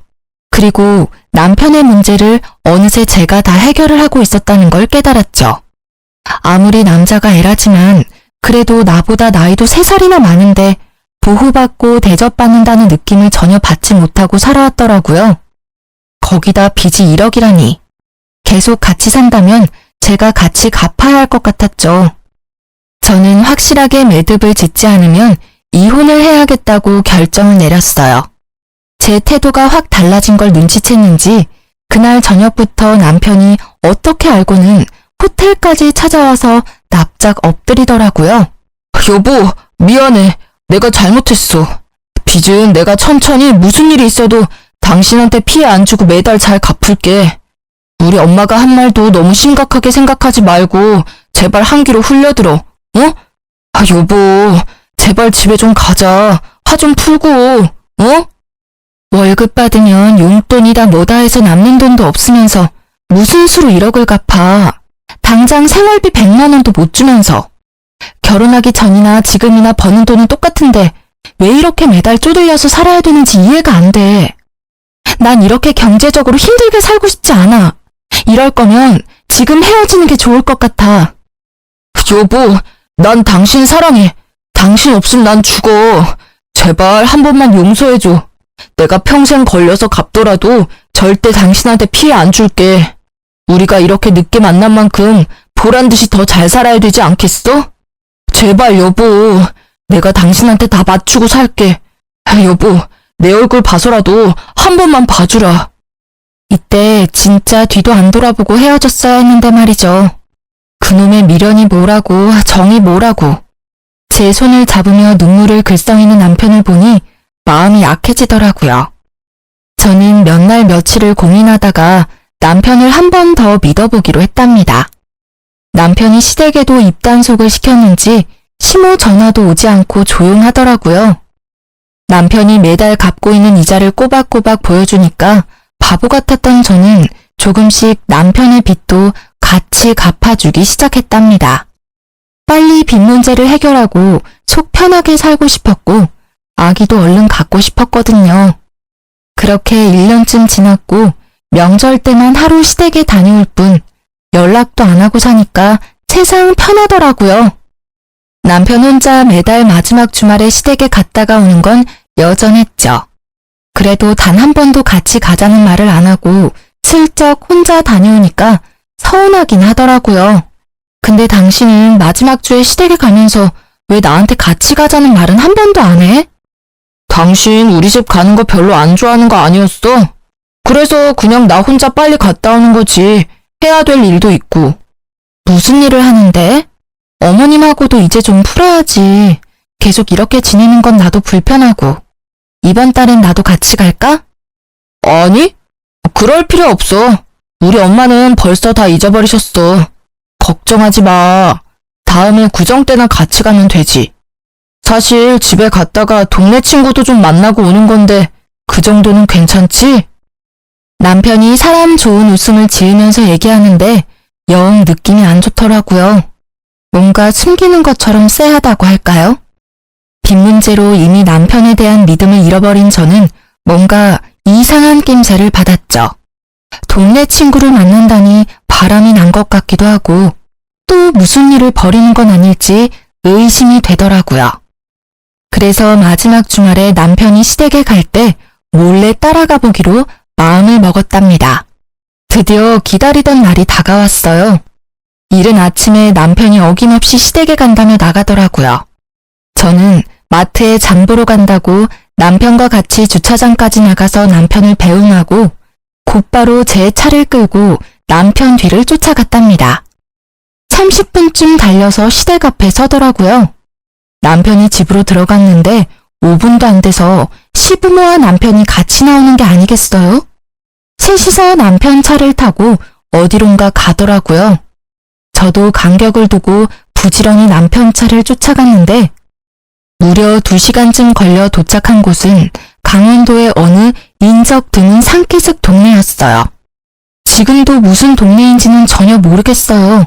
Speaker 1: 그리고 남편의 문제를 어느새 제가 다 해결을 하고 있었다는 걸 깨달았죠. 아무리 남자가 애라지만 그래도 나보다 나이도 3살이나 많은데 보호받고 대접받는다는 느낌을 전혀 받지 못하고 살아왔더라고요. 거기다 빚이 1억이라니. 계속 같이 산다면 제가 같이 갚아야 할 것 같았죠. 저는 확실하게 매듭을 짓지 않으면 이혼을 해야겠다고 결정을 내렸어요. 제 태도가 확 달라진 걸 눈치챘는지 그날 저녁부터 남편이 어떻게 알고는 호텔까지 찾아와서 납작 엎드리더라고요. 여보, 미안해. 내가 잘못했어. 빚은 내가 천천히 무슨 일이 있어도
Speaker 3: 당신한테 피해 안 주고 매달 잘 갚을게. 우리 엄마가 한 말도 너무 심각하게 생각하지 말고 제발 한 귀로 흘려들어. 어? 아, 여보. 제발 집에 좀 가자. 화 좀 풀고. 어?
Speaker 1: 월급 받으면 용돈이다 뭐다 해서 남는 돈도 없으면서 무슨 수로 1억을 갚아. 당장 생활비 100만 원도 못 주면서. 결혼하기 전이나 지금이나 버는 돈은 똑같은데 왜 이렇게 매달 쪼들려서 살아야 되는지 이해가 안 돼. 난 이렇게 경제적으로 힘들게 살고 싶지 않아. 이럴 거면 지금 헤어지는 게 좋을 것 같아.
Speaker 3: 여보, 난 당신 사랑해. 당신 없으면 난 죽어. 제발 한 번만 용서해줘. 내가 평생 걸려서 갚더라도 절대 당신한테 피해 안 줄게. 우리가 이렇게 늦게 만난 만큼 보란 듯이 더 잘 살아야 되지 않겠어? 제발 여보, 내가 당신한테 다 맞추고 살게. 여보, 내 얼굴 봐서라도 한 번만 봐주라.
Speaker 1: 이때 진짜 뒤도 안 돌아보고 헤어졌어야 했는데 말이죠. 그놈의 미련이 뭐라고 정이 뭐라고. 제 손을 잡으며 눈물을 글썽이는 남편을 보니 마음이 약해지더라고요. 저는 몇 날 며칠을 고민하다가 남편을 한 번 더 믿어보기로 했답니다. 남편이 시댁에도 입단속을 시켰는지 시모 전화도 오지 않고 조용하더라고요. 남편이 매달 갚고 있는 이자를 꼬박꼬박 보여주니까 바보 같았던 저는 조금씩 남편의 빚도 같이 갚아주기 시작했답니다. 빨리 빚 문제를 해결하고 속 편하게 살고 싶었고 아기도 얼른 갖고 싶었거든요. 그렇게 1년쯤 지났고 명절 때만 하루 시댁에 다녀올 뿐 연락도 안 하고 사니까 세상 편하더라고요. 남편 혼자 매달 마지막 주말에 시댁에 갔다가 오는 건 여전했죠. 그래도 단 한 번도 같이 가자는 말을 안 하고 슬쩍 혼자 다녀오니까 서운하긴 하더라고요. 근데 당신은 마지막 주에 시댁에 가면서 왜 나한테 같이 가자는 말은 한 번도 안 해?
Speaker 3: 당신 우리 집 가는 거 별로 안 좋아하는 거 아니었어? 그래서 그냥 나 혼자 빨리 갔다 오는 거지. 해야 될 일도 있고.
Speaker 1: 무슨 일을 하는데? 어머님하고도 이제 좀 풀어야지. 계속 이렇게 지내는 건 나도 불편하고. 이번 달엔 나도 같이 갈까?
Speaker 3: 아니, 그럴 필요 없어. 우리 엄마는 벌써 다 잊어버리셨어. 걱정하지 마. 다음에 구정 때나 같이 가면 되지. 사실 집에 갔다가 동네 친구도 좀 만나고 오는 건데 그 정도는 괜찮지?
Speaker 1: 남편이 사람 좋은 웃음을 지으면서 얘기하는데 영 느낌이 안 좋더라고요. 뭔가 숨기는 것처럼 쎄하다고 할까요? 빚 문제로 이미 남편에 대한 믿음을 잃어버린 저는 뭔가 이상한 낌새를 받았죠. 동네 친구를 만난다니 바람이 난 것 같기도 하고 또 무슨 일을 벌이는 건 아닐지 의심이 되더라고요. 그래서 마지막 주말에 남편이 시댁에 갈 때 몰래 따라가 보기로 마음을 먹었답니다. 드디어 기다리던 날이 다가왔어요. 이른 아침에 남편이 어김없이 시댁에 간다며 나가더라고요. 저는 마트에 장 보러 간다고 남편과 같이 주차장까지 나가서 남편을 배웅하고 곧바로 제 차를 끌고 남편 뒤를 쫓아갔답니다. 30분쯤 달려서 시댁 앞에 서더라고요. 남편이 집으로 들어갔는데 5분도 안 돼서 시부모와 남편이 같이 나오는 게 아니겠어요? 셋이서 남편 차를 타고 어디론가 가더라고요. 저도 간격을 두고 부지런히 남편 차를 쫓아갔는데 무려 2시간쯤 걸려 도착한 곳은 강원도의 어느 인적 드문 산기슭 동네였어요. 지금도 무슨 동네인지는 전혀 모르겠어요.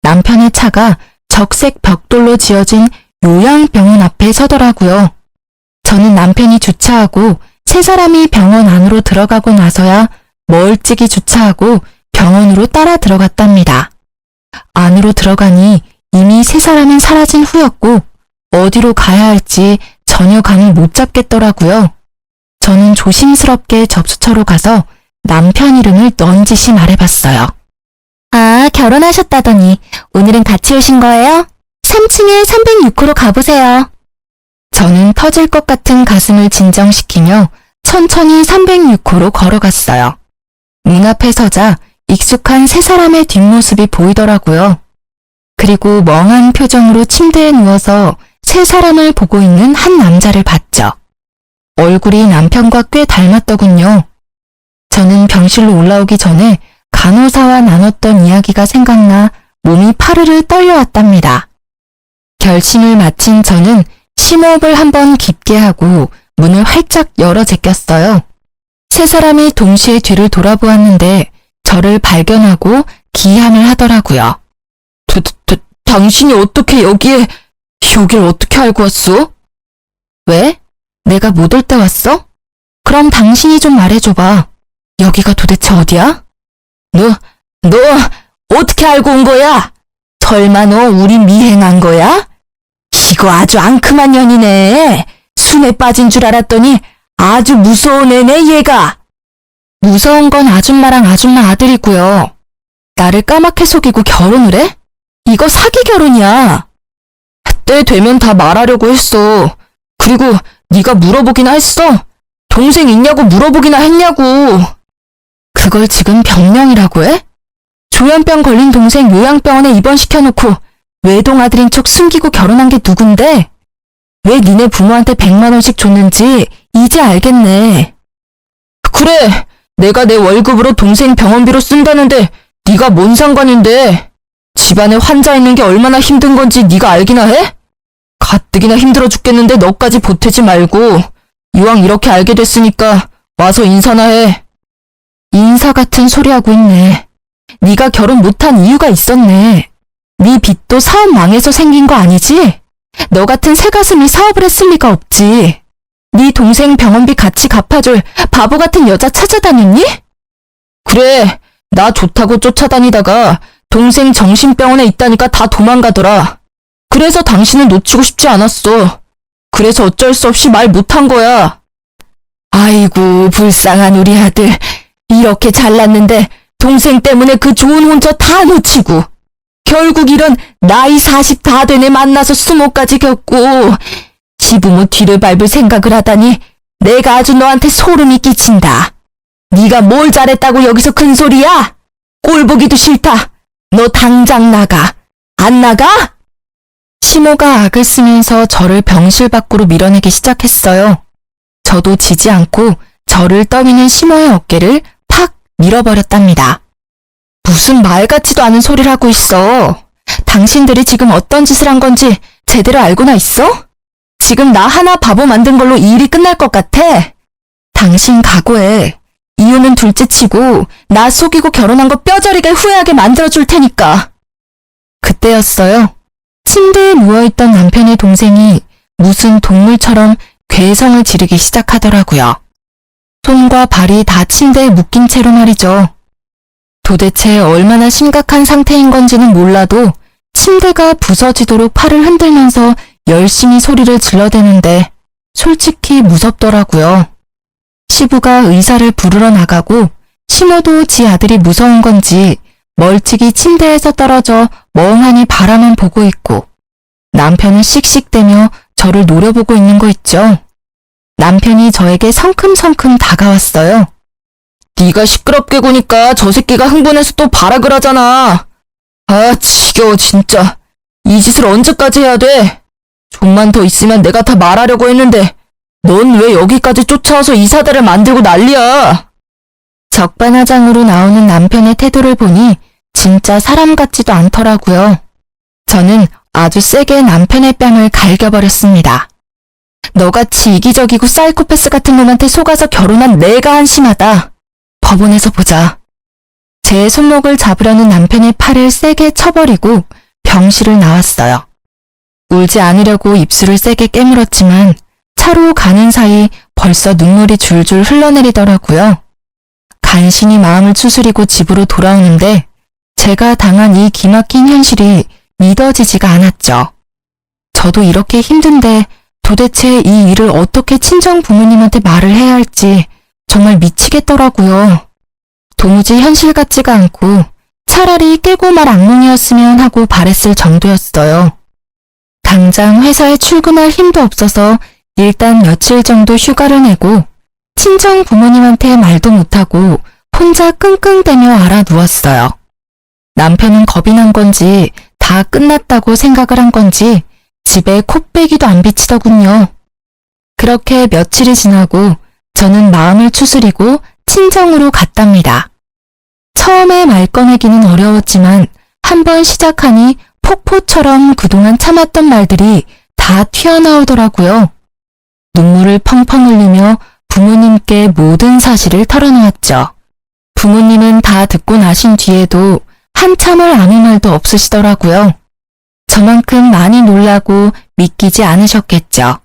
Speaker 1: 남편의 차가 적색 벽돌로 지어진 요양병원 앞에 서더라고요. 저는 남편이 주차하고 세 사람이 병원 안으로 들어가고 나서야 멀찍이 주차하고 병원으로 따라 들어갔답니다. 안으로 들어가니 이미 세 사람은 사라진 후였고 어디로 가야 할지 전혀 감을 못 잡겠더라고요. 저는 조심스럽게 접수처로 가서 남편 이름을 넌지시 말해봤어요. 아, 결혼하셨다더니 오늘은 같이 오신 거예요? 3층에 306호로 가보세요. 저는 터질 것 같은 가슴을 진정시키며 천천히 306호로 걸어갔어요. 문 앞에 서자 익숙한 세 사람의 뒷모습이 보이더라고요. 그리고 멍한 표정으로 침대에 누워서 세 사람을 보고 있는 한 남자를 봤죠. 얼굴이 남편과 꽤 닮았더군요. 저는 병실로 올라오기 전에 간호사와 나눴던 이야기가 생각나 몸이 파르르 떨려왔답니다. 결심을 마친 저는 심호흡을 한번 깊게 하고 문을 활짝 열어 제꼈어요. 세 사람이 동시에 뒤를 돌아보았는데 저를 발견하고 기함을 하더라고요. 당신이 어떻게 여기를 어떻게 알고 왔어? 왜? 내가 못 올 때 왔어? 그럼 당신이 좀 말해줘봐. 여기가 도대체 어디야? 너 어떻게 알고 온 거야? 설마 너 우리 미행한 거야? 이거 아주 앙큼한 년이네. 순에 빠진 줄 알았더니 아주 무서운 애네 얘가. 무서운 건 아줌마랑 아줌마 아들이고요. 나를 까맣게 속이고 결혼을 해? 이거 사기 결혼이야. 때 되면 다 말하려고 했어. 그리고 네가 물어보기나 했어. 동생 있냐고 물어보기나 했냐고. 그걸 지금 병명이라고 해? 조현병 걸린 동생 요양병원에 입원시켜놓고 외동아들인 척 숨기고 결혼한 게 누군데? 왜 니네 부모한테 100만 원씩 줬는지 이제 알겠네. 그래, 내가 내 월급으로 동생 병원비로 쓴다는데 네가 뭔 상관인데? 집안에 환자 있는 게 얼마나 힘든 건지 네가 알기나 해? 가뜩이나 힘들어 죽겠는데 너까지 보태지 말고 이왕 이렇게 알게 됐으니까 와서 인사나 해. 인사 같은 소리 하고 있네. 네가 결혼 못한 이유가 있었네. 네 빚도 사업 망해서 생긴 거 아니지? 너 같은 새가슴이 사업을 했을 리가 없지. 네 동생 병원비 같이 갚아줄 바보 같은 여자 찾아다녔니? 그래, 나 좋다고 쫓아다니다가 동생 정신병원에 있다니까 다 도망가더라. 그래서 당신을 놓치고 싶지 않았어. 그래서 어쩔 수 없이 말 못한 거야. 아이고, 불쌍한 우리 아들. 이렇게 잘났는데 동생 때문에 그 좋은 혼자 다 놓치고 결국 이런 나이 40 다 된 애 만나서 수모까지 겪고 시부모 뒤를 밟을 생각을 하다니 내가 아주 너한테 소름이 끼친다. 네가 뭘 잘했다고 여기서 큰 소리야? 꼴 보기도 싫다. 너 당장 나가. 안 나가? 시모가 악을 쓰면서 저를 병실 밖으로 밀어내기 시작했어요. 저도 지지 않고 저를 떠미는 시모의 어깨를 팍 밀어버렸답니다. 무슨 말 같지도 않은 소리를 하고 있어. 당신들이 지금 어떤 짓을 한 건지 제대로 알고나 있어? 지금 나 하나 바보 만든 걸로 이 일이 끝날 것 같아. 당신 각오해. 이유는 둘째치고 나 속이고 결혼한 거 뼈저리게 후회하게 만들어줄 테니까. 그때였어요. 침대에 누워있던 남편의 동생이 무슨 동물처럼 괴성을 지르기 시작하더라고요. 손과 발이 다 침대에 묶인 채로 말이죠. 도대체 얼마나 심각한 상태인 건지는 몰라도 침대가 부서지도록 팔을 흔들면서 열심히 소리를 질러대는데 솔직히 무섭더라고요. 시부가 의사를 부르러 나가고 시모도 지 아들이 무서운 건지 멀찍이 침대에서 떨어져 멍하니 바라만 보고 있고 남편은 씩씩대며 저를 노려보고 있는 거 있죠. 남편이 저에게 성큼성큼 다가왔어요. 네가 시끄럽게 구니까 저 새끼가 흥분해서 또 발악을 하잖아. 아, 지겨워 진짜. 이 짓을 언제까지 해야 돼? 좀만 더 있으면 내가 다 말하려고 했는데 넌 왜 여기까지 쫓아와서 이 사달을 만들고 난리야? 적반하장으로 나오는 남편의 태도를 보니 진짜 사람 같지도 않더라고요. 저는 아주 세게 남편의 뺨을 갈겨버렸습니다. 너같이 이기적이고 사이코패스 같은 놈한테 속아서 결혼한 내가 한심하다. 법원에서 보자. 제 손목을 잡으려는 남편의 팔을 세게 쳐버리고 병실을 나왔어요. 울지 않으려고 입술을 세게 깨물었지만 차로 가는 사이 벌써 눈물이 줄줄 흘러내리더라고요. 간신히 마음을 추스리고 집으로 돌아오는데 제가 당한 이 기막힌 현실이 믿어지지가 않았죠. 저도 이렇게 힘든데 도대체 이 일을 어떻게 친정 부모님한테 말을 해야 할지 정말 미치겠더라고요. 도무지 현실 같지가 않고 차라리 깨고 말 악몽이었으면 하고 바랬을 정도였어요. 당장 회사에 출근할 힘도 없어서 일단 며칠 정도 휴가를 내고 친정 부모님한테 말도 못하고 혼자 끙끙대며 알아 누웠어요. 남편은 겁이 난 건지 다 끝났다고 생각을 한 건지 집에 콧배기도 안 비치더군요. 그렇게 며칠이 지나고 저는 마음을 추스리고 친정으로 갔답니다. 처음에 말 꺼내기는 어려웠지만 한번 시작하니 폭포처럼 그동안 참았던 말들이 다 튀어나오더라고요. 눈물을 펑펑 흘리며 부모님께 모든 사실을 털어놓았죠. 부모님은 다 듣고 나신 뒤에도 한참을 아무 말도 없으시더라고요. 저만큼 많이 놀라고 믿기지 않으셨겠죠.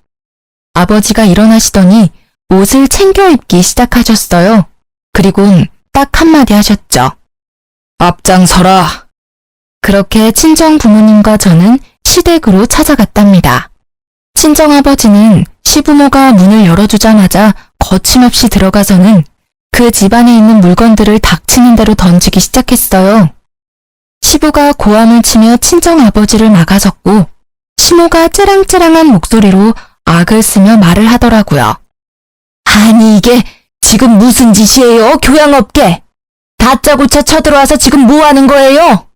Speaker 1: 아버지가 일어나시더니 옷을 챙겨 입기 시작하셨어요. 그리곤 딱 한마디 하셨죠. 앞장서라. 그렇게 친정 부모님과 저는 시댁으로 찾아갔답니다. 친정아버지는 시부모가 문을 열어주자마자 거침없이 들어가서는 그 집안에 있는 물건들을 닥치는 대로 던지기 시작했어요. 시부가 고함을 치며 친정아버지를 막아섰고 시모가 찌랑찌랑한 목소리로 악을 쓰며 말을 하더라고요. 아니 이게 지금 무슨 짓이에요? 교양 없게. 다짜고짜 쳐들어와서 지금 뭐 하는 거예요?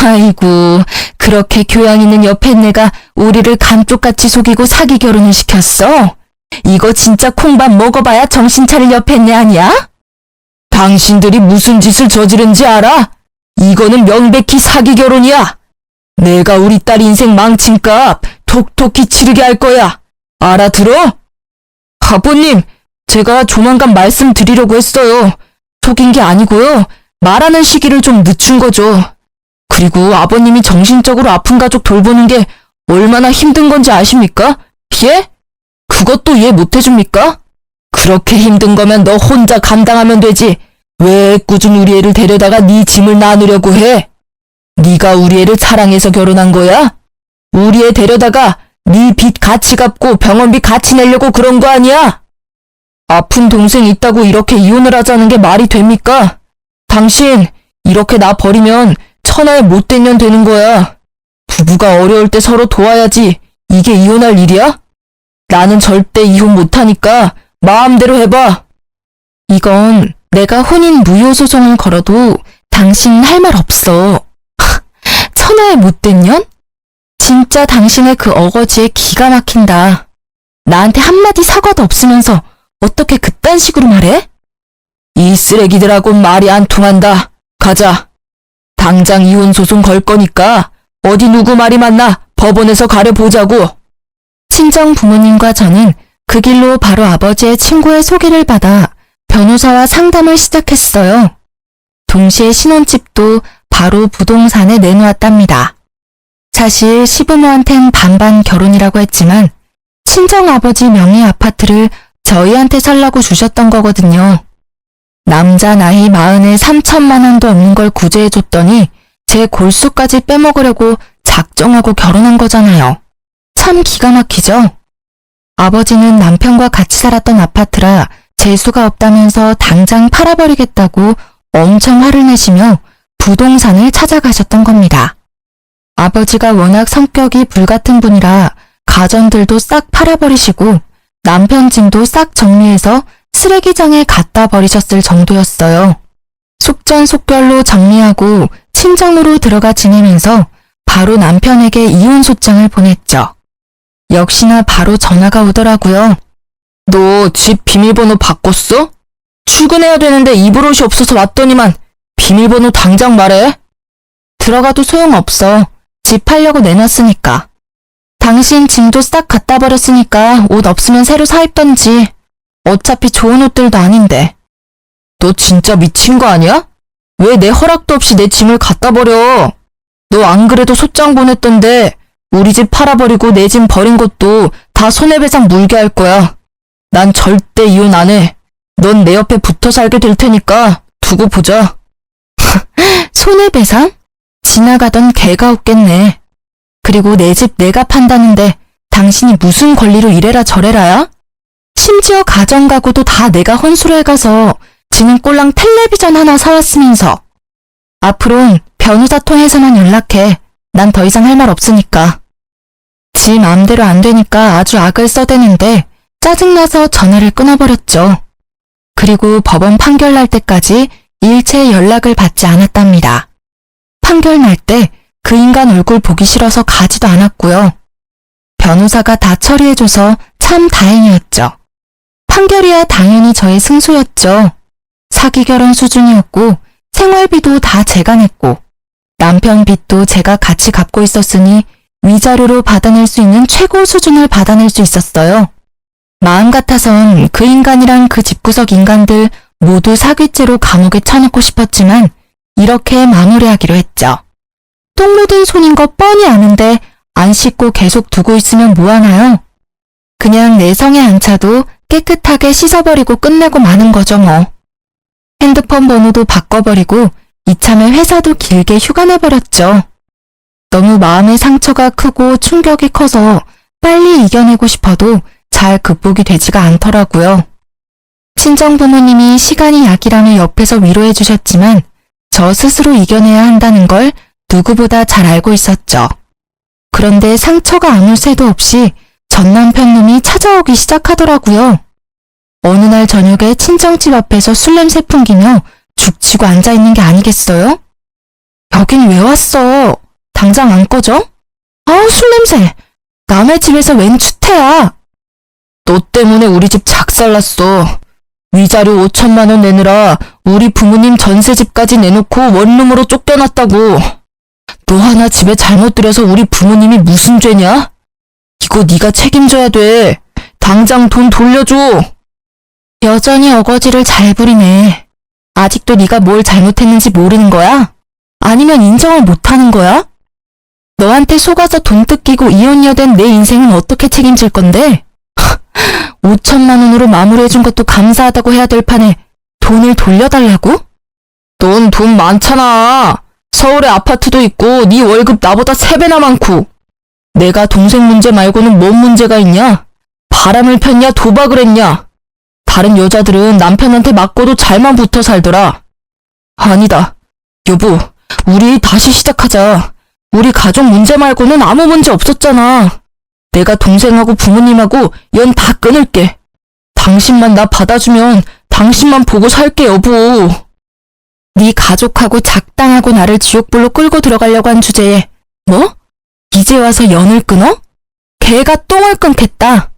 Speaker 1: 아이고, 그렇게 교양 있는 옆에 내가 우리를 감쪽같이 속이고 사기 결혼을 시켰어? 이거 진짜 콩밥 먹어봐야 정신 차릴 옆에 내 아니야? 당신들이 무슨 짓을 저지른지 알아? 이거는 명백히 사기 결혼이야. 내가 우리 딸 인생 망친 값 톡톡히 치르게 할 거야. 알아들어? 아버님, 제가 조만간 말씀드리려고 했어요. 속인 게 아니고요. 말하는 시기를 좀 늦춘 거죠. 그리고 아버님이 정신적으로 아픈 가족 돌보는 게 얼마나 힘든 건지 아십니까? 예? 그것도 이해 못 해줍니까? 그렇게 힘든 거면 너 혼자 감당하면 되지. 왜 꾸준 우리 애를 데려다가 네 짐을 나누려고 해? 네가 우리 애를 사랑해서 결혼한 거야? 우리 애 데려다가 네 빚 같이 갚고 병원비 같이 내려고 그런 거 아니야? 아픈 동생 있다고 이렇게 이혼을 하자는 게 말이 됩니까? 당신 이렇게 나 버리면 천하의 못된 년 되는 거야. 부부가 어려울 때 서로 도와야지. 이게 이혼할 일이야? 나는 절대 이혼 못하니까 마음대로 해봐. 이건 내가 혼인 무효 소송을 걸어도 당신 할 말 없어. 천하의 못된 년? 진짜 당신의 그 어거지에 기가 막힌다. 나한테 한마디 사과도 없으면서 어떻게 그딴 식으로 말해? 이 쓰레기들하고는 말이 안 통한다. 가자. 당장 이혼 소송 걸 거니까 어디 누구 말이 맞나 법원에서 가려보자고. 친정 부모님과 저는 그 길로 바로 아버지의 친구의 소개를 받아 변호사와 상담을 시작했어요. 동시에 신혼집도 바로 부동산에 내놓았답니다. 사실 시부모한텐 반반 결혼이라고 했지만 친정아버지 명의 아파트를 저희한테 살라고 주셨던 거거든요. 남자 나이 40에 3천만 원도 없는 걸 구제해줬더니 제 골수까지 빼먹으려고 작정하고 결혼한 거잖아요. 참 기가 막히죠? 아버지는 남편과 같이 살았던 아파트라 재수가 없다면서 당장 팔아버리겠다고 엄청 화를 내시며 부동산을 찾아가셨던 겁니다. 아버지가 워낙 성격이 불같은 분이라 가전들도 싹 팔아버리시고 남편 짐도 싹 정리해서 쓰레기장에 갖다 버리셨을 정도였어요. 속전속결로 정리하고 친정으로 들어가 지내면서 바로 남편에게 이혼 소장을 보냈죠. 역시나 바로 전화가 오더라고요. 너 집 비밀번호 바꿨어? 출근해야 되는데 입을 옷이 없어서 왔더니만 비밀번호 당장 말해. 들어가도 소용없어. 집 팔려고 내놨으니까. 당신 짐도 싹 갖다 버렸으니까 옷 없으면 새로 사 입던지. 어차피 좋은 옷들도 아닌데. 너 진짜 미친 거 아니야? 왜 내 허락도 없이 내 짐을 갖다 버려? 너 안 그래도 소장 보냈던데 우리 집 팔아버리고 내 짐 버린 것도 다 손해배상 물게 할 거야. 난 절대 이혼 안 해. 넌 내 옆에 붙어 살게 될 테니까 두고 보자. 손해배상? 지나가던 개가 웃겠네. 그리고 내 집 내가 판다는데 당신이 무슨 권리로 이래라 저래라야? 심지어 가정가구도 다 내가 혼수로 해가서 지는 꼴랑 텔레비전 하나 사왔으면서. 앞으론 변호사 통해서만 연락해. 난 더 이상 할 말 없으니까. 지 마음대로 안 되니까 아주 악을 써대는데 짜증나서 전화를 끊어버렸죠. 그리고 법원 판결 날 때까지 일체 연락을 받지 않았답니다. 판결 날 때 그 인간 얼굴 보기 싫어서 가지도 않았고요. 변호사가 다 처리해줘서 참 다행이었죠. 판결이야 당연히 저의 승소였죠. 사기 결혼 수준이었고 생활비도 다 제가 냈고 남편 빚도 제가 같이 갚고 있었으니 위자료로 받아낼 수 있는 최고 수준을 받아낼 수 있었어요. 마음 같아선 그 인간이랑 그 집구석 인간들 모두 사기죄로 감옥에 쳐넣고 싶었지만 이렇게 마무리하기로 했죠. 똥 묻은 손인 거 뻔히 아는데 안 씻고 계속 두고 있으면 뭐하나요? 그냥 내 성에 안 차도 깨끗하게 씻어버리고 끝내고 마는 거죠 뭐. 핸드폰 번호도 바꿔버리고 이참에 회사도 길게 휴가 내버렸죠. 너무 마음의 상처가 크고 충격이 커서 빨리 이겨내고 싶어도 잘 극복이 되지가 않더라고요. 친정 부모님이 시간이 약이라며 옆에서 위로해 주셨지만 저 스스로 이겨내야 한다는 걸 누구보다 잘 알고 있었죠. 그런데 상처가 아무 새도 없이 전 남편 놈이 찾아오기 시작하더라고요. 어느 날 저녁에 친정집 앞에서 술 냄새 풍기며 죽치고 앉아있는 게 아니겠어요? 여긴 왜 왔어? 당장 안 꺼져? 아우 술 냄새! 남의 집에서 웬 추태야! 너 때문에 우리 집 작살났어. 위자료 5천만 원 내느라 우리 부모님 전세집까지 내놓고 원룸으로 쫓겨났다고. 너 하나 집에 잘못 들여서 우리 부모님이 무슨 죄냐? 이거 네가 책임져야 돼. 당장 돈 돌려줘. 여전히 어거지를 잘 부리네. 아직도 네가 뭘 잘못했는지 모르는 거야? 아니면 인정을 못하는 거야? 너한테 속아서 돈 뜯기고 이혼녀된 내 인생은 어떻게 책임질 건데? 5천만 원으로 마무리해준 것도 감사하다고 해야 될 판에 돈을 돌려달라고? 넌 돈 많잖아. 서울에 아파트도 있고 네 월급 나보다 3배나 많고. 내가 동생 문제 말고는 뭔 문제가 있냐? 바람을 폈냐 도박을 했냐? 다른 여자들은 남편한테 맞고도 잘만 붙어 살더라. 아니다. 여보, 우리 다시 시작하자. 우리 가족 문제 말고는 아무 문제 없었잖아. 내가 동생하고 부모님하고 연 다 끊을게. 당신만 나 받아주면 당신만 보고 살게 여보. 네 가족하고 작당하고 나를 지옥불로 끌고 들어가려고 한 주제에 뭐? 이제 와서 연을 끊어? 개가 똥을 끊겠다.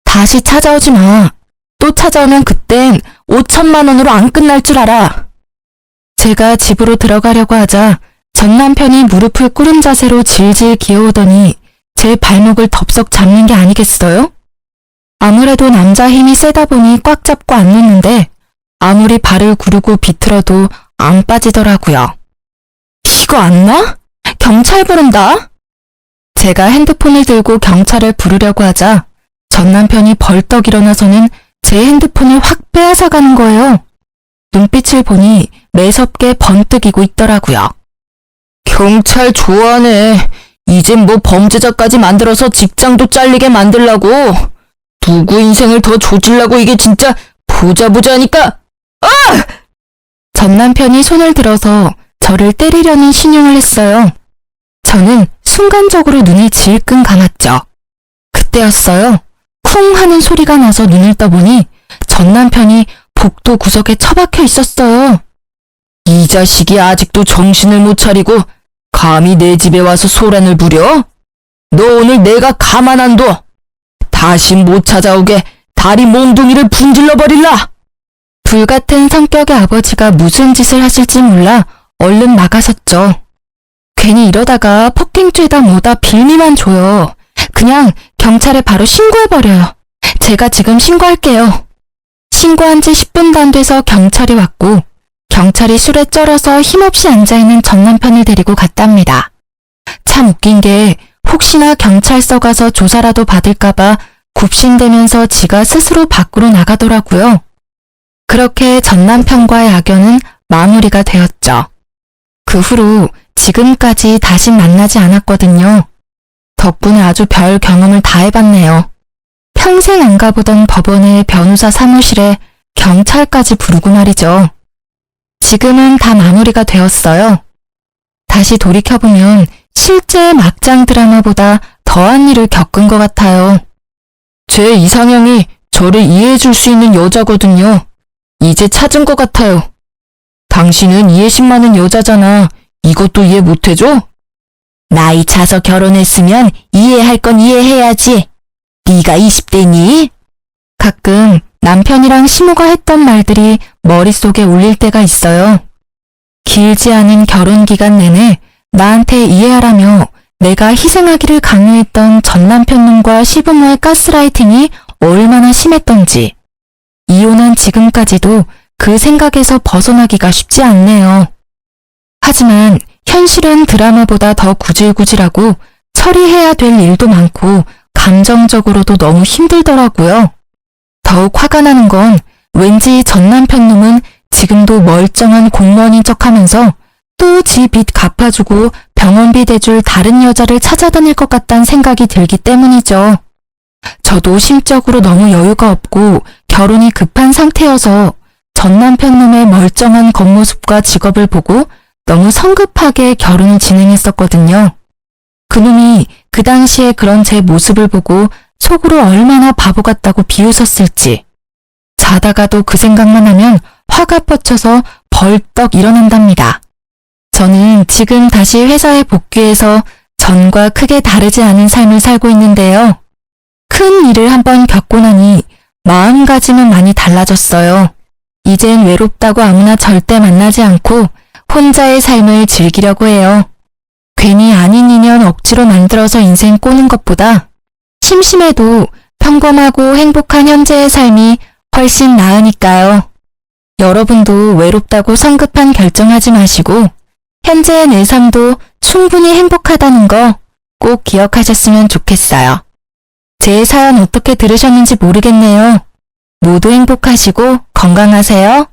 Speaker 1: 다시 찾아오지 마. 또 찾아오면 그땐 5천만 원으로 안 끝날 줄 알아. 제가 집으로 들어가려고 하자 전 남편이 무릎을 꿇은 자세로 질질 기어오더니 제 발목을 덥석 잡는 게 아니겠어요? 아무래도 남자 힘이 세다 보니 꽉 잡고 안 놓는데 아무리 발을 구르고 비틀어도 안 빠지더라고요. 이거 안 나? 경찰 부른다? 제가 핸드폰을 들고 경찰을 부르려고 하자 전 남편이 벌떡 일어나서는 제 핸드폰을 확 빼앗아가는 거예요. 눈빛을 보니 매섭게 번뜩이고 있더라고요. 경찰 좋아하네. 이젠 뭐 범죄자까지 만들어서 직장도 잘리게 만들라고. 누구 인생을 더 조질라고 이게 진짜 보자보자니까. 아! 전 남편이 손을 들어서 저를 때리려는 신용을 했어요. 저는 순간적으로 눈을 질끈 감았죠. 그때였어요. 쿵 하는 소리가 나서 눈을 떠보니 전 남편이 복도 구석에 처박혀 있었어요. 이 자식이 아직도 정신을 못 차리고 감히 내 집에 와서 소란을 부려? 너 오늘 내가 가만 안 둬. 다시 못 찾아오게 다리 몽둥이를 분질러 버릴라. 불같은 성격의 아버지가 무슨 짓을 하실지 몰라 얼른 나가셨죠. 괜히 이러다가 폭행죄다 뭐다 빌미만 줘요. 그냥 경찰에 바로 신고해버려요. 제가 지금 신고할게요. 신고한 지 10분도 안 돼서 경찰이 왔고 경찰이 술에 쩔어서 힘없이 앉아있는 전 남편을 데리고 갔답니다. 참 웃긴 게 혹시나 경찰서 가서 조사라도 받을까봐 굽신대면서 지가 스스로 밖으로 나가더라고요. 그렇게 전 남편과의 악연은 마무리가 되었죠. 그 후로 지금까지 다시 만나지 않았거든요. 덕분에 아주 별 경험을 다 해봤네요. 평생 안 가보던 법원의 변호사 사무실에 경찰까지 부르고 말이죠. 지금은 다 마무리가 되었어요. 다시 돌이켜보면 실제 막장 드라마보다 더한 일을 겪은 것 같아요. 제 이상형이 저를 이해해줄 수 있는 여자거든요. 이제 찾은 것 같아요. 당신은 이해심 많은 여자잖아. 이것도 이해 못해줘? 나이 차서 결혼했으면 이해할 건 이해해야지. 네가 20대니? 가끔 남편이랑 시모가 했던 말들이 머릿속에 울릴 때가 있어요. 길지 않은 결혼 기간 내내 나한테 이해하라며 내가 희생하기를 강요했던 전 남편놈과 시부모의 가스라이팅이 얼마나 심했던지, 이혼한 지금까지도 그 생각에서 벗어나기가 쉽지 않네요. 하지만 현실은 드라마보다 더 구질구질하고 처리해야 될 일도 많고 감정적으로도 너무 힘들더라고요. 더욱 화가 나는 건 왠지 전 남편놈은 지금도 멀쩡한 공무원인 척하면서 또 지 빚 갚아주고 병원비 대줄 다른 여자를 찾아다닐 것 같다는 생각이 들기 때문이죠. 저도 심적으로 너무 여유가 없고 결혼이 급한 상태여서 전 남편놈의 멀쩡한 겉모습과 직업을 보고 너무 성급하게 결혼을 진행했었거든요. 그놈이 그 당시에 그런 제 모습을 보고 속으로 얼마나 바보 같다고 비웃었을지. 자다가도 그 생각만 하면 화가 뻗쳐서 벌떡 일어난답니다. 저는 지금 다시 회사에 복귀해서 전과 크게 다르지 않은 삶을 살고 있는데요. 큰 일을 한번 겪고 나니 마음가짐은 많이 달라졌어요. 이젠 외롭다고 아무나 절대 만나지 않고 혼자의 삶을 즐기려고 해요. 괜히 아닌 인연 억지로 만들어서 인생 꼬는 것보다 심심해도 평범하고 행복한 현재의 삶이 훨씬 나으니까요. 여러분도 외롭다고 성급한 결정하지 마시고 현재의 내 삶도 충분히 행복하다는 거 꼭 기억하셨으면 좋겠어요. 제 사연 어떻게 들으셨는지 모르겠네요. 모두 행복하시고 건강하세요.